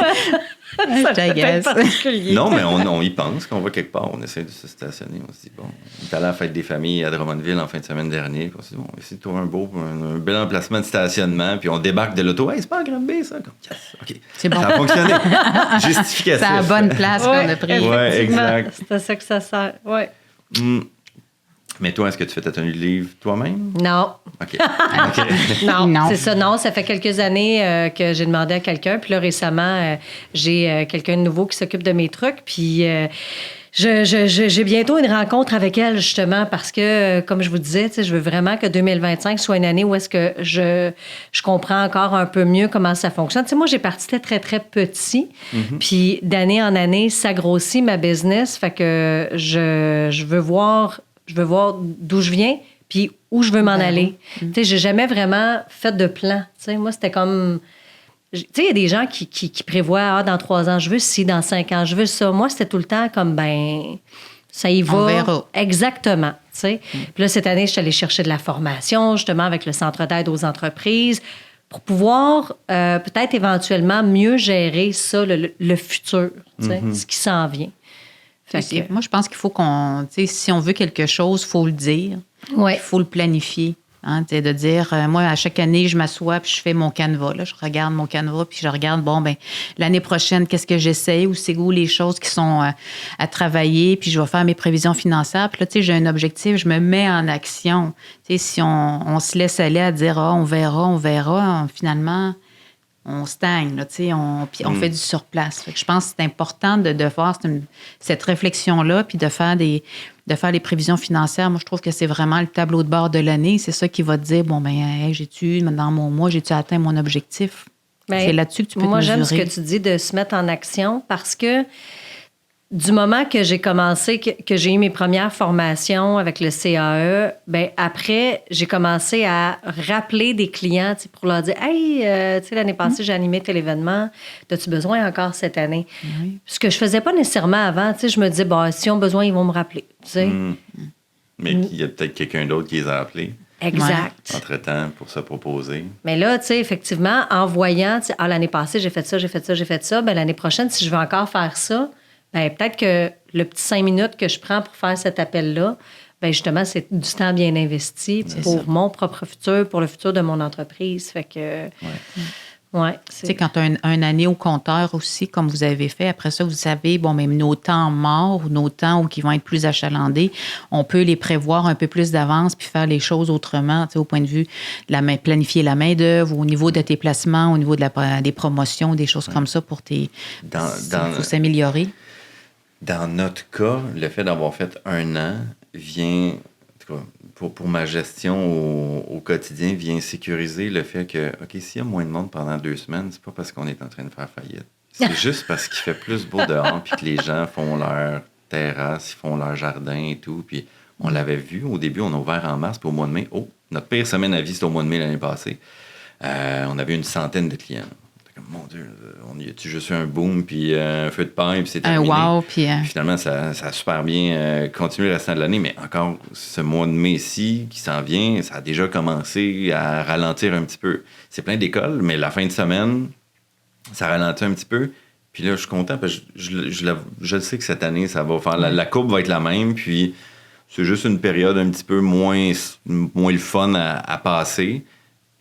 Ça t'agace. Particulier. Non, mais on y pense. Quand on va quelque part, on essaie de se stationner. On se dit, bon, on est allé à la fête des familles à Drummondville en fin de semaine dernière. Puis on se dit, bon, on va essayer de trouver un bel emplacement de stationnement. Puis on débarque de l'auto. Hey, c'est pas en Granby, ça. Comme, yes, OK. C'est bon. Ça a fonctionné. Justificatif. C'est à la bonne place qu'on a pris. Oui, exact. C'est à ça que ça sert. Oui. Mais toi, est-ce que tu fais ta tenue de livre toi-même? Non. OK. Non, c'est ça. Non, ça fait quelques années que j'ai demandé à quelqu'un. Puis là, récemment, j'ai quelqu'un de nouveau qui s'occupe de mes trucs. Puis j'ai bientôt une rencontre avec elle, justement, parce que, comme je vous disais, je veux vraiment que 2025 soit une année où est-ce que je comprends encore un peu mieux comment ça fonctionne. Moi, j'ai parti très, très petit. Puis d'année en année, ça grossit ma business. Fait que je veux voir d'où je viens, puis où je veux m'en aller. Tu sais, j'ai jamais vraiment fait de plan. Tu sais, moi, c'était comme... Tu sais, il y a des gens qui prévoient, dans 3 ans, je veux ci, dans 5 ans, je veux ça. Moi, c'était tout le temps comme, ça y va. On verra. Exactement, tu sais. Puis là, cette année, je suis allée chercher de la formation, justement, avec le Centre d'aide aux entreprises, pour pouvoir peut-être éventuellement mieux gérer ça, le futur, tu sais, ce qui s'en vient. Moi, je pense qu'il faut si on veut quelque chose, il faut le dire. Ouais. Il faut le planifier. Hein, de dire, moi, à chaque année, je m'assois puis je fais mon canevas. Là, je regarde mon canevas puis je regarde, l'année prochaine, qu'est-ce que j'essaie ou c'est où les choses qui sont à travailler, puis je vais faire mes prévisions financières. Puis là, j'ai un objectif, je me mets en action. Si on se laisse aller à dire, on verra, finalement, on stagne, là, on fait du surplace. Fait que je pense que c'est important de faire cette réflexion-là puis de faire les prévisions financières. Moi, je trouve que c'est vraiment le tableau de bord de l'année. C'est ça qui va te dire, dans mon mois, j'ai-tu atteint mon objectif? Bien, c'est là-dessus que tu peux te mesurer. Moi, j'aime ce que tu dis de se mettre en action parce que du moment que j'ai commencé, que j'ai eu mes premières formations avec le CAE, après, j'ai commencé à rappeler des clients pour leur dire « Hey, l'année passée, j'ai animé tel événement. As-tu besoin encore cette année? » Ce que je faisais pas nécessairement avant. Je me disais « S'ils ont besoin, ils vont me rappeler. » Mais il y a peut-être quelqu'un d'autre qui les a appelés. Exact. Entre-temps, pour se proposer. Mais là, effectivement, en voyant, l'année passée, j'ai fait ça, l'année prochaine, si je veux encore faire ça, peut-être que le petit 5 minutes que je prends pour faire cet appel-là, justement, c'est du temps bien investi pour mon propre futur, pour le futur de mon entreprise. Fait que... quand tu as une année au compteur aussi, comme vous avez fait, après ça, vous savez, même nos temps morts ou nos temps qui vont être plus achalandés, on peut les prévoir un peu plus d'avance puis faire les choses autrement, au point de vue de planifier la main-d'œuvre, au niveau de tes placements, au niveau des promotions, des choses comme ça pour faut s'améliorer. Dans notre cas, le fait d'avoir fait 1 an vient, en tout cas, pour ma gestion au quotidien, vient sécuriser le fait que, OK, s'il y a moins de monde pendant 2 semaines, c'est pas parce qu'on est en train de faire faillite. C'est juste parce qu'il fait plus beau dehors puis que les gens font leur terrasse, ils font leur jardin et tout. Puis on l'avait vu, au début, on a ouvert en mars, puis au mois de mai, notre pire semaine à vie, c'était au mois de mai l'année passée. On avait une centaine de clients. Mon Dieu, on y a-tu juste eu un boom, puis un feu de paille, puis c'est terminé. Wow, puis finalement, ça a super bien continué le restant de l'année, mais encore, ce mois de mai-ci qui s'en vient, ça a déjà commencé à ralentir un petit peu. C'est plein d'écoles, mais la fin de semaine, ça ralentit un petit peu. Puis là, je suis content, parce que je sais que cette année, ça va faire... La courbe va être la même, puis c'est juste une période un petit peu moins le fun à passer.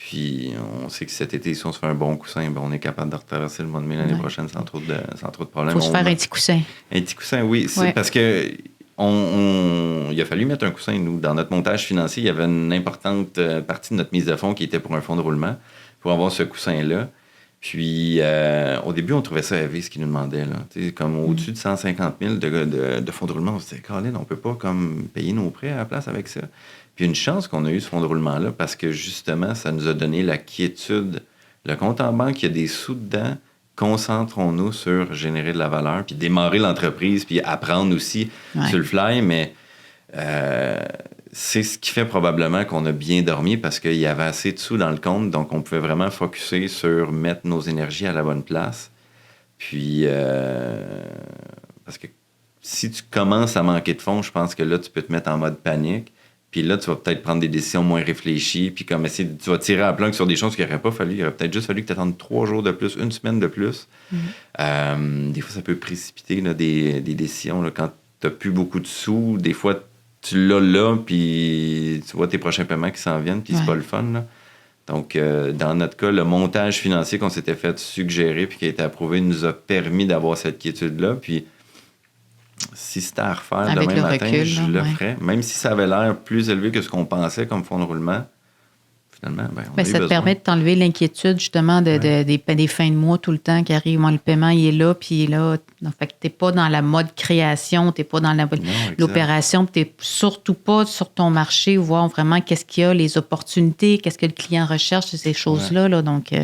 Puis, on sait que cet été, si on se fait un bon coussin, on est capable de retraverser le mois de mai l'année prochaine sans trop de problèmes. Il faut se faire un petit coussin. Un petit coussin, oui. C'est parce que il a fallu mettre un coussin, nous. Dans notre montage financier, il y avait une importante partie de notre mise de fonds qui était pour un fonds de roulement, pour avoir ce coussin-là. Puis, au début, on trouvait ça élevé, ce qu'ils nous demandaient. Là. Comme au-dessus de 150 000 de fonds de roulement, on se disait, Colin, on peut pas comme payer nos prêts à la place avec ça. Puis une chance qu'on a eu ce fonds de roulement-là parce que justement, ça nous a donné la quiétude. Le compte en banque, il y a des sous dedans. Concentrons-nous sur générer de la valeur, puis démarrer l'entreprise, puis apprendre aussi sur le fly. Mais c'est ce qui fait probablement qu'on a bien dormi parce qu'il y avait assez de sous dans le compte. Donc, on pouvait vraiment focusser sur mettre nos énergies à la bonne place. Puis, parce que si tu commences à manquer de fonds, je pense que là, tu peux te mettre en mode panique. Puis là, tu vas peut-être prendre des décisions moins réfléchies, puis comme tu vas tirer à plug sur des choses qu'il n'aurait pas fallu. Il aurait peut-être juste fallu que tu attendes 3 jours de plus, 1 semaine de plus. Des fois, ça peut précipiter là, des décisions. Là, quand tu n'as plus beaucoup de sous, des fois, tu l'as là, puis tu vois tes prochains paiements qui s'en viennent, puis c'est pas le fun. Là. Donc, dans notre cas, le montage financier qu'on s'était fait suggérer, puis qui a été approuvé, nous a permis d'avoir cette quiétude-là. Puis, si c'était à refaire avec demain matin, recul, je le ferais. Même si ça avait l'air plus élevé que ce qu'on pensait comme fonds de roulement, finalement, on a ça te permet de t'enlever l'inquiétude, justement, des fins de mois tout le temps qui arrivent. Le paiement, il est là, puis là. Fait que tu n'es pas dans la mode création, tu n'es pas dans l'opération, tu n'es surtout pas sur ton marché, voir vraiment qu'est-ce qu'il y a, les opportunités, qu'est-ce que le client recherche, ces choses-là. Là. Donc,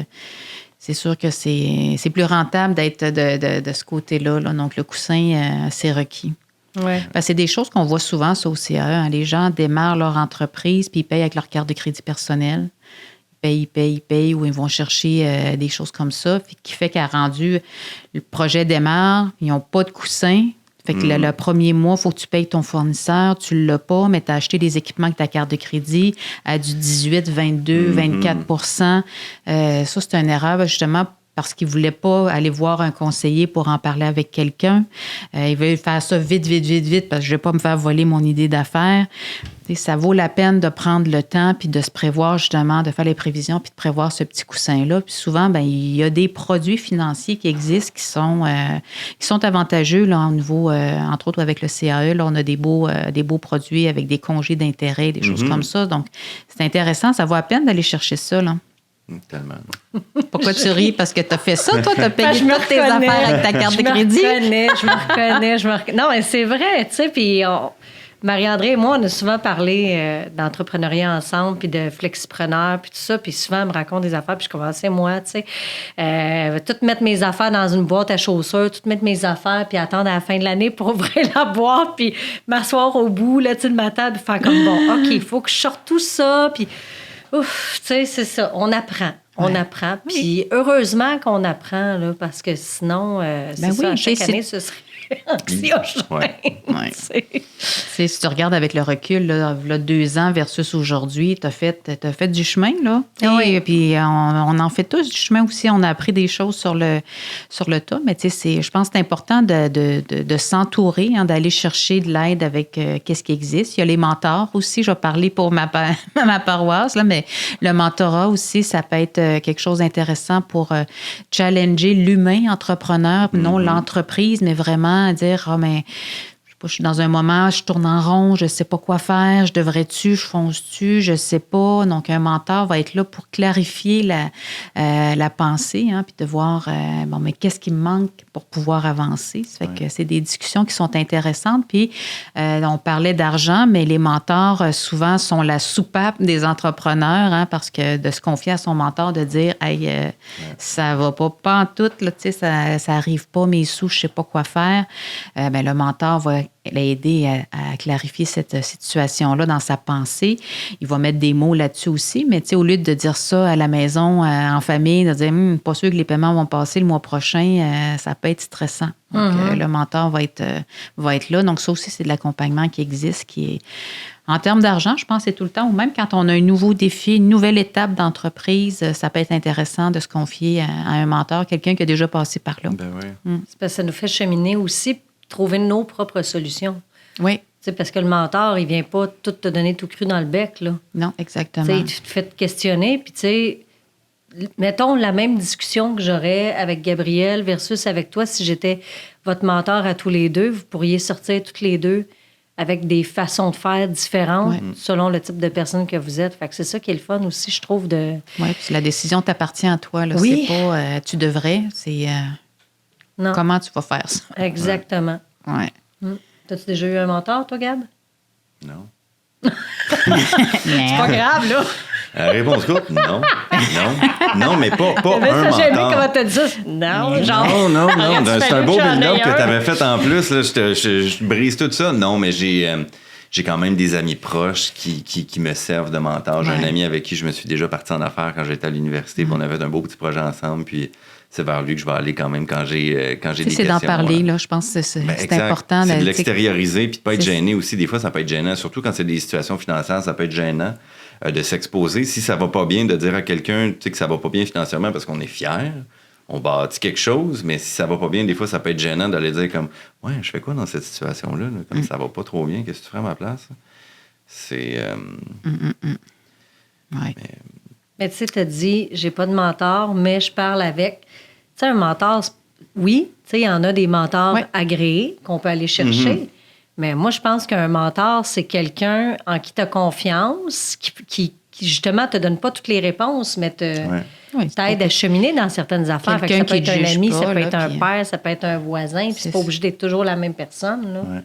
c'est sûr que c'est plus rentable d'être de ce côté-là. Là. Donc, le coussin, c'est requis. Ouais. Parce que c'est des choses qu'on voit souvent, ça, au CAE. Hein. Les gens démarrent leur entreprise puis ils payent avec leur carte de crédit personnel. Ils payent ou ils vont chercher des choses comme ça. Qui fait qu'à rendu, le projet démarre, ils n'ont pas de coussin. Fait que le premier mois, il faut que tu payes ton fournisseur. Tu ne l'as pas, mais tu as acheté des équipements avec ta carte de crédit à du 18, 22, 24 %. Ça, c'est une erreur, justement, parce qu'il ne voulait pas aller voir un conseiller pour en parler avec quelqu'un. Il veut faire ça vite, parce que je ne vais pas me faire voler mon idée d'affaires. Ça vaut la peine de prendre le temps puis de se prévoir justement, de faire les prévisions puis de prévoir ce petit coussin-là. Puis souvent, ben il y a des produits financiers qui existent qui sont avantageux là, au niveau, entre autres avec le CAE. Là, on a des beaux produits avec des congés d'intérêt, des choses comme ça. Donc, c'est intéressant. Ça vaut la peine d'aller chercher ça. Là. Tellement. Pourquoi tu ris? Parce que tu as fait ça, toi, tu as payé toutes tes affaires avec ta carte de crédit. Je me reconnais. Non, mais c'est vrai, tu sais, puis Marie-André et moi, on a souvent parlé d'entrepreneuriat ensemble, puis de flexipreneur, puis tout ça, puis souvent, elle me raconte des affaires, puis je commençais, moi, tu sais, tout mettre mes affaires dans une boîte à chaussures, tout mettre mes affaires, puis attendre à la fin de l'année pour ouvrir la boîte, puis m'asseoir au bout, là, tu sais, le matin, puis faire comme, bon, OK, il faut que je sorte tout ça, puis, ouf, tu sais, c'est ça, on apprend. On apprend. Puis heureusement qu'on apprend, là, parce que sinon, chaque année, ce serait anxiogène. Si tu regardes avec le recul, là, 2 ans versus aujourd'hui, tu as fait du chemin, là. Et puis, on en fait tous du chemin aussi. On a appris des choses sur le tas. Mais je pense que c'est important de s'entourer, hein, d'aller chercher de l'aide avec qu'est-ce qui existe. Il y a les mentors aussi. Je vais parler pour ma paroisse, là, mais le mentorat aussi, ça peut être quelque chose d'intéressant pour challenger l'humain entrepreneur, non l'entreprise, mais vraiment dire, mais je suis dans un moment, je tourne en rond, je ne sais pas quoi faire, je devrais-tu, je fonce-tu, je ne sais pas. Donc, un mentor va être là pour clarifier la pensée, hein, puis de voir, mais qu'est-ce qui me manque pour pouvoir avancer? Ça fait que c'est des discussions qui sont intéressantes. Puis, on parlait d'argent, mais les mentors, souvent, sont la soupape des entrepreneurs, hein, parce que de se confier à son mentor, de dire, hey, ça va pas en tout, là, tu sais, ça arrive pas, mes sous, je sais pas quoi faire. Le mentor va l'aider à clarifier cette situation-là dans sa pensée. Il va mettre des mots là-dessus aussi, mais au lieu de dire ça à la maison, en famille, de dire « pas sûr que les paiements vont passer le mois prochain », ça peut être stressant. Donc, le mentor va être là. Donc, ça aussi, c'est de l'accompagnement qui existe, qui est... En termes d'argent, je pense que c'est tout le temps, ou même quand on a un nouveau défi, une nouvelle étape d'entreprise, ça peut être intéressant de se confier à un mentor, quelqu'un qui a déjà passé par là. Ben oui. C'est parce que ça nous fait cheminer aussi, trouver nos propres solutions. Oui. C'est parce que le mentor, il vient pas tout te donner tout cru dans le bec, là. Non, exactement. Tu te fais te questionner, puis tu sais, mettons la même discussion que j'aurais avec Gabriel versus avec toi, si j'étais votre mentor à tous les deux, vous pourriez sortir toutes les deux avec des façons de faire différentes selon le type de personne que vous êtes. Fait que c'est ça qui est le fun aussi, je trouve, de... Oui, puis la décision t'appartient à toi, là. Oui. C'est pas tu devrais, c'est comment tu vas faire ça. Exactement. Ouais. T'as-tu déjà eu un mentor, toi, Gab? Non. C'est pas grave, là. Réponse courte, non. Non, mais pas un mentor. J'ai aimé comment t'as dit ça. Non, genre... Non. C'est un beau build-up que tu t'avais fait en plus. Là, je brise tout ça. Non, mais j'ai quand même des amis proches qui me servent de mentor. J'ai un ami avec qui je me suis déjà parti en affaires quand j'étais à l'université. Puis on avait un beau petit projet ensemble. Puis c'est vers lui que je vais aller quand même quand j'ai des questions. C'est d'en parler, là. Je pense que c'est important. C'est de l'extérioriser puis de pas être gêné aussi. Des fois, ça peut être gênant. Surtout quand c'est des situations financières, ça peut être gênant de s'exposer. Si ça va pas bien, de dire à quelqu'un que ça va pas bien financièrement parce qu'on est fier, on bâtit quelque chose, mais si ça va pas bien, des fois, ça peut être gênant d'aller dire comme « Ouais, je fais quoi dans cette situation-là? Là? Comme ça va pas trop bien, qu'est-ce que tu ferais à ma place? » C'est... Mais tu sais, t'as dit, j'ai pas de mentor, mais je parle avec... Tu sais, un mentor, oui, tu sais, il y en a des mentors agréés qu'on peut aller chercher. Mais moi, je pense qu'un mentor, c'est quelqu'un en qui tu as confiance, qui justement te donne pas toutes les réponses, mais t'aide à cheminer dans certaines affaires. Fait que ça peut être un ami, ça peut être un père, ça peut être un voisin, puis c'est pas obligé d'être toujours la même personne, là.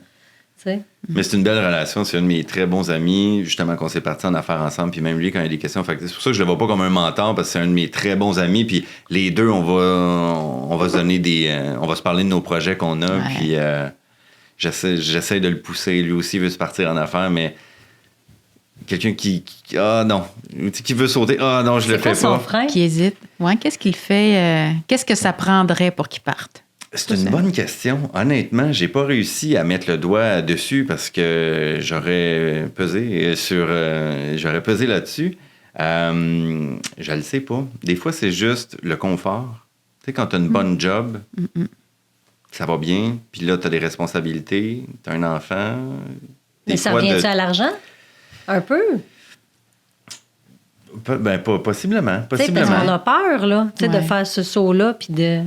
Mais c'est une belle relation. C'est un de mes très bons amis, justement, qu'on s'est partis en affaires ensemble. Puis même lui, quand il y a des questions, fait que c'est pour ça que je le vois pas comme un mentor, parce que c'est un de mes très bons amis. Puis les deux, on va se donner on va se parler de nos projets qu'on a. Puis j'essaie de le pousser. Lui aussi veut se partir en affaires, mais quelqu'un qui veut sauter. Ah non, je le fais son pas. Frein? Qui hésite. Ouais, qu'est-ce qu'il fait? Qu'est-ce que ça prendrait pour qu'il parte? C'est une bonne question. Honnêtement, j'ai pas réussi à mettre le doigt dessus parce que j'aurais pesé là-dessus. Je le sais pas. Des fois, c'est juste le confort. Tu sais, quand tu as une bonne job, ça va bien, puis là, tu as des responsabilités, tu as un enfant. Mais ça revient-tu à l'argent? Un peu. Ben, possiblement. Parce qu'on a peur, là, de faire ce saut-là, puis de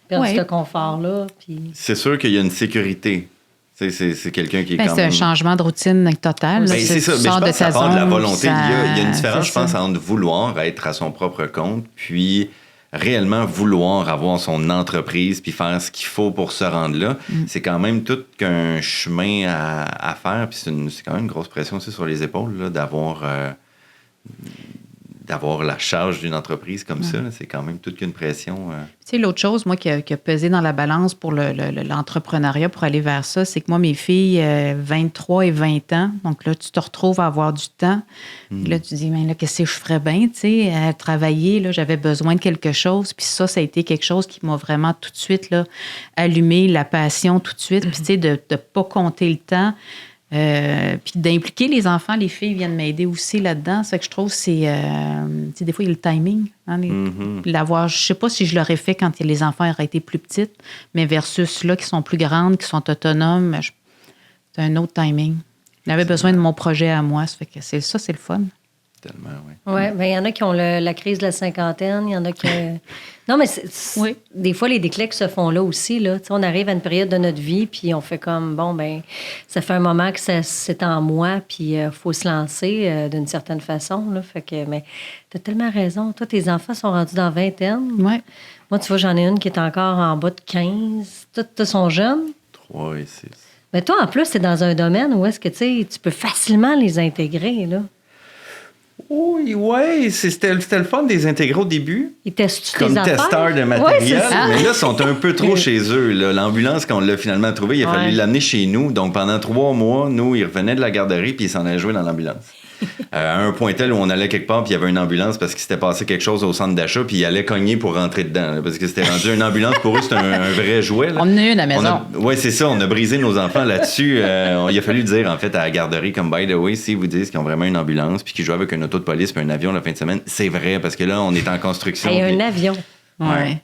perdre ce confort-là. Puis... C'est sûr qu'il y a une sécurité. C'est quelqu'un qui est c'est un changement de routine total. Ben, c'est ça. Mais je pense que ça part de la volonté. Il y a une différence, je pense, entre vouloir être à son propre compte, puis réellement vouloir avoir son entreprise, puis faire ce qu'il faut pour se rendre là. C'est quand même tout qu'un chemin à faire, puis c'est quand même une grosse pression aussi sur les épaules, là, d'avoir la charge d'une entreprise comme ça. Là, c'est quand même toute qu'une pression. Tu sais, l'autre chose, moi, qui a pesé dans la balance pour l'entrepreneuriat, pour aller vers ça, c'est que moi, mes filles, 23 et 20 ans, donc là, tu te retrouves à avoir du temps. Et là, tu dis, mais là, qu'est-ce que je ferais bien, tu sais, à travailler, là, j'avais besoin de quelque chose. Puis ça a été quelque chose qui m'a vraiment tout de suite, là, allumé la passion tout de suite. Puis, tu sais, de ne pas compter le temps. Puis d'impliquer les enfants, les filles viennent m'aider aussi là-dedans. C'est que je trouve c'est des fois il y a le timing, l'avoir. Je sais pas si je l'aurais fait quand les enfants auraient été plus petites, mais versus là qui sont plus grandes, qui sont autonomes, c'est un autre timing. J'avais besoin de mon projet à moi, ça fait que c'est le fun. Tellement, oui. Oui, bien, il y en a qui ont la crise de la cinquantaine, il y en a qui... Non, mais des fois, les déclics se font là aussi. Là. On arrive à une période de notre vie, puis on fait comme, bon, ben ça fait un moment que c'est en moi, puis il faut se lancer d'une certaine façon. Là. Fait que, mais tu as tellement raison. Toi, tes enfants sont rendus dans vingtaine. Oui. Moi, tu vois, j'en ai une qui est encore en bas de 15. Tous sont jeunes. 3 et 6. Mais toi, en plus, c'est dans un domaine où est-ce que tu peux facilement les intégrer, là. Oui, c'était le fun de les intégrer au début. Ils testent comme testeurs de matériel. Ouais, mais là, ils sont un peu trop chez eux. Là. L'ambulance, quand on l'a finalement trouvée, il a fallu l'amener chez nous. Donc, pendant 3 mois, nous, ils revenaient de la garderie puis ils s'en allaient jouer dans l'ambulance. À un point tel où on allait quelque part puis il y avait une ambulance parce qu'il s'était passé quelque chose au centre d'achat puis ils allaient cogner pour rentrer dedans. Là, parce que c'était rendu une ambulance. Pour eux, c'était un vrai jouet. Là. On en a une à la maison. Oui, c'est ça. On a brisé nos enfants là-dessus. Il a fallu dire, en fait, à la garderie, comme by the way, s'ils vous disent qu'ils ont vraiment une ambulance puis qu'ils jouent avec un auto de police puis un avion la fin de semaine, c'est vrai parce que là, on est en construction. Et un avion. Ouais.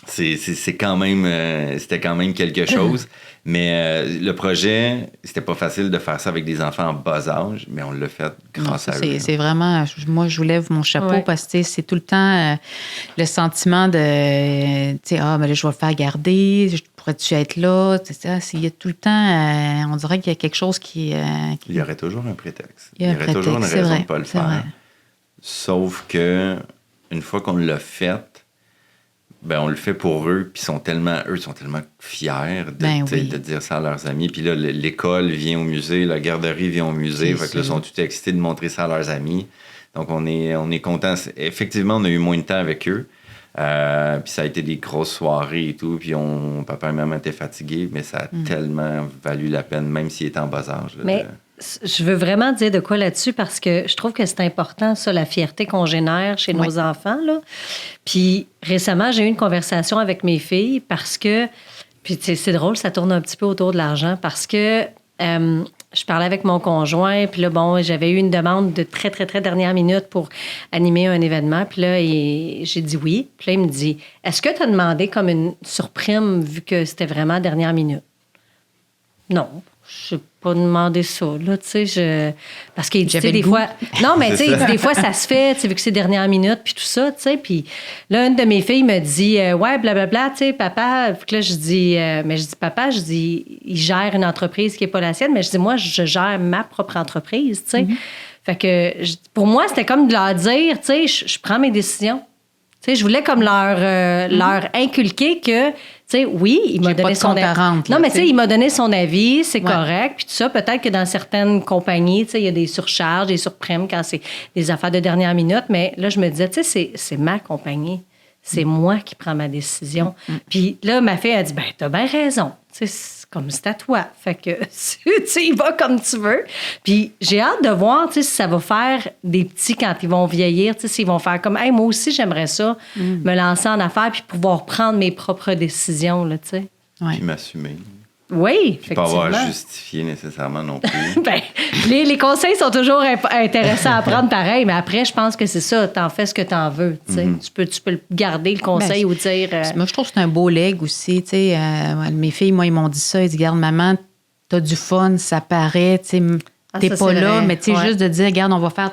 C'était quand même quelque chose. Mais le projet, c'était pas facile de faire ça avec des enfants en bas âge, mais on l'a fait grâce à eux. C'est vraiment... Moi, je vous lève mon chapeau parce que c'est tout le temps le sentiment de... Tu sais, mais là, je vais le faire garder, pourrais-tu être là? Il y a tout le temps... on dirait qu'il y a quelque chose qui... Il y aurait toujours un prétexte. Il y aurait toujours une raison de ne pas le faire. Vrai. Sauf que une fois qu'on l'a fait, ben on le fait pour eux, puis eux sont tellement fiers de dire ça à leurs amis. Puis là, l'école vient au musée, la garderie vient au musée, fait que là, ils sont tout excités de montrer ça à leurs amis. Donc, on est contents. Effectivement, on a eu moins de temps avec eux. Puis ça a été des grosses soirées et tout. Puis papa et maman étaient fatigués, mais ça a tellement valu la peine, même s'il était en bas âge. Mais je veux vraiment dire de quoi là-dessus parce que je trouve que c'est important, ça, la fierté qu'on génère chez nos enfants. Là. Puis récemment, j'ai eu une conversation avec mes filles parce que... Puis c'est drôle, ça tourne un petit peu autour de l'argent parce que... je parlais avec mon conjoint, puis là, bon, j'avais eu une demande de très, très, très dernière minute pour animer un événement. Puis là, j'ai dit oui. Puis là, il me dit, est-ce que tu as demandé comme une surprime vu que c'était vraiment dernière minute? Non, je n'ai pas demandé ça, là, tu sais, parce qu'il dit, des fois... Non, mais tu sais, il dit, des fois, ça se fait, tu sais, vu que c'est dernière minute, puis tout ça, tu sais, puis là, une de mes filles me dit, ouais, blablabla, tu sais, papa, puis là, je dis, papa, il gère une entreprise qui n'est pas la sienne, mais je dis, moi, je gère ma propre entreprise, tu sais. Mm-hmm. Fait que, pour moi, c'était comme de leur dire, tu sais, je prends mes décisions. Tu sais, je voulais comme leur inculquer que, tu sais, oui, il m'a donné son avis. Non, mais tu sais, il m'a donné son avis, c'est correct. Puis tout ça, peut-être que dans certaines compagnies, tu sais, il y a des surcharges, des surprimes quand c'est des affaires de dernière minute. Mais là, je me disais, tu sais, c'est ma compagnie. C'est moi qui prends ma décision. Puis là, ma fille a dit, ben, t'as bien raison. Tu sais, c'est à toi. Fait que, tu sais, il va comme tu veux. Puis j'ai hâte de voir, tu sais, si ça va faire des petits quand ils vont vieillir, tu sais, s'ils vont faire comme, hey, moi aussi, j'aimerais ça, me lancer en affaires puis pouvoir prendre mes propres décisions, là, tu sais. Puis m'assumer. Oui, effectivement. Pas avoir justifié nécessairement non plus. Ben, les conseils sont toujours intéressants à prendre pareil, mais après, je pense que c'est ça, t'en fais ce que t'en veux. Tu peux le garder, le conseil, ou dire... Moi, je trouve que c'est un beau leg aussi. Mes filles, moi, ils m'ont dit ça. Ils disent, regarde, maman, t'as du fun, ça paraît. T'es pas là, mais tu sais, juste de dire, regarde, on va faire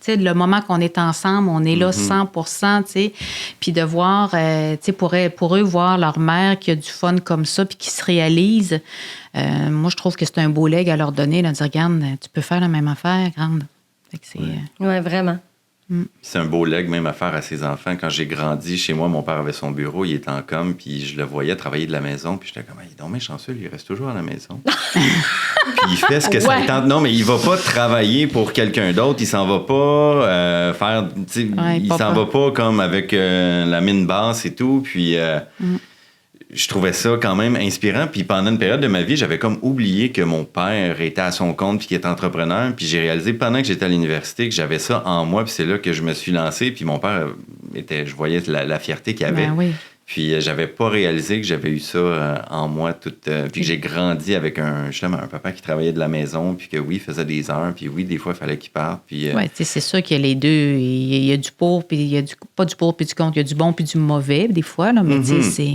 le moment qu'on est ensemble, on est là 100%, tu sais, puis de voir, tu sais, pour eux, voir leur mère qui a du fun comme ça, puis qui se réalise, moi, je trouve que c'est un beau leg à leur donner, de dire, regarde, tu peux faire la même affaire, grande. Fait que c'est... Oui, vraiment. C'est un beau leg, même à faire à ses enfants. Quand j'ai grandi, chez moi, mon père avait son bureau, il était en com, puis je le voyais travailler de la maison, puis j'étais comme, il est donc bien chanceux, il reste toujours à la maison. Puis il fait ce que ça tente. Non, mais il va pas travailler pour quelqu'un d'autre, il s'en va pas faire, tu sais, il s'en va pas comme avec la mine basse et tout, puis... Je trouvais ça quand même inspirant. Puis pendant une période de ma vie, j'avais comme oublié que mon père était à son compte puis qu'il était entrepreneur. Puis j'ai réalisé pendant que j'étais à l'université que j'avais ça en moi. Puis c'est là que je me suis lancé. Puis mon père je voyais la fierté qu'il avait. Ben oui. Puis j'avais pas réalisé que j'avais eu ça en moi toute. Puis que j'ai grandi avec justement un papa qui travaillait de la maison. Puis que oui, il faisait des heures. Puis oui, des fois, il fallait qu'il parte. Puis oui, tu sais, c'est sûr qu'il y a les deux. Il y a du pour, puis il y a pas du pour, puis du contre. Il y a du bon, puis du mauvais, des fois. Là, mais tu sais, c'est.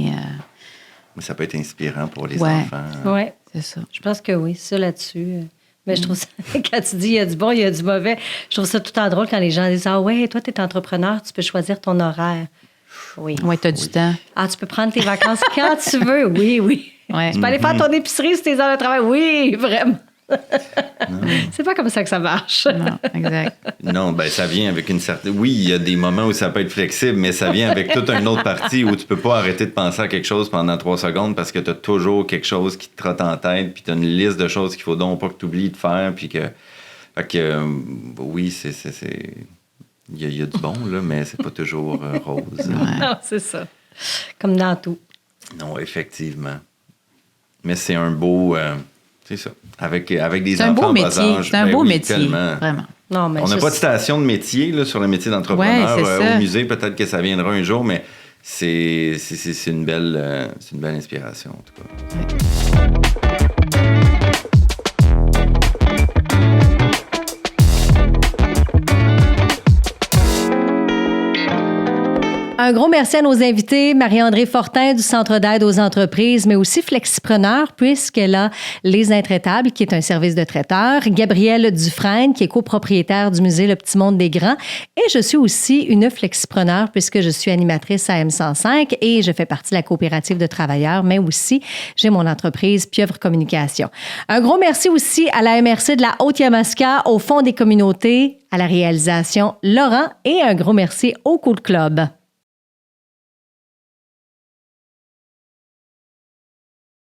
Mais ça peut être inspirant pour les enfants. Oui, c'est ça. Je pense que oui, ça là-dessus. Mais je trouve ça, quand tu dis il y a du bon, il y a du mauvais, je trouve ça tout le temps drôle quand les gens disent ah ouais, toi, tu es entrepreneur, tu peux choisir ton horaire. Oui. Oui, tu as du temps. Ah, tu peux prendre tes vacances quand tu veux. Oui, oui. Ouais. Tu peux aller faire ton épicerie sur tes heures de travail. Oui, vraiment. C'est pas comme ça que ça marche. Non, exact. Non, ben ça vient avec une certaine... Oui, il y a des moments où ça peut être flexible, mais ça vient avec toute une autre partie où tu peux pas arrêter de penser à quelque chose pendant 3 secondes parce que tu as toujours quelque chose qui te trotte en tête, puis tu as une liste de choses qu'il faut donc pas que tu oublies de faire, puis que... Fait que, oui, c'est... Il y a du bon, là, mais c'est pas toujours rose. Non, c'est ça. Comme dans tout. Non, effectivement. Mais c'est un beau... c'est ça. Avec des c'est enfants en bas âge. C'est un beau métier, tellement. vraiment. Non, mais on n'a pas de station de métier là, sur le métier d'entrepreneur au musée. Peut-être que ça viendra un jour, mais c'est une belle inspiration, en tout cas. Ouais. Un gros merci à nos invités, Marie-André Fortin du Centre d'aide aux entreprises, mais aussi Flexipreneur, puisqu'elle a Les Intraitables, qui est un service de traiteur, Gabrielle Dufresne, qui est copropriétaire du musée Le Petit Monde des Grands, et je suis aussi une flexipreneur, puisque je suis animatrice à M105 et je fais partie de la coopérative de travailleurs, mais aussi j'ai mon entreprise Pieuvre Communication. Un gros merci aussi à la MRC de la Haute-Yamaska, au Fonds des communautés, à la réalisation Laurent, et un gros merci au Cool Club.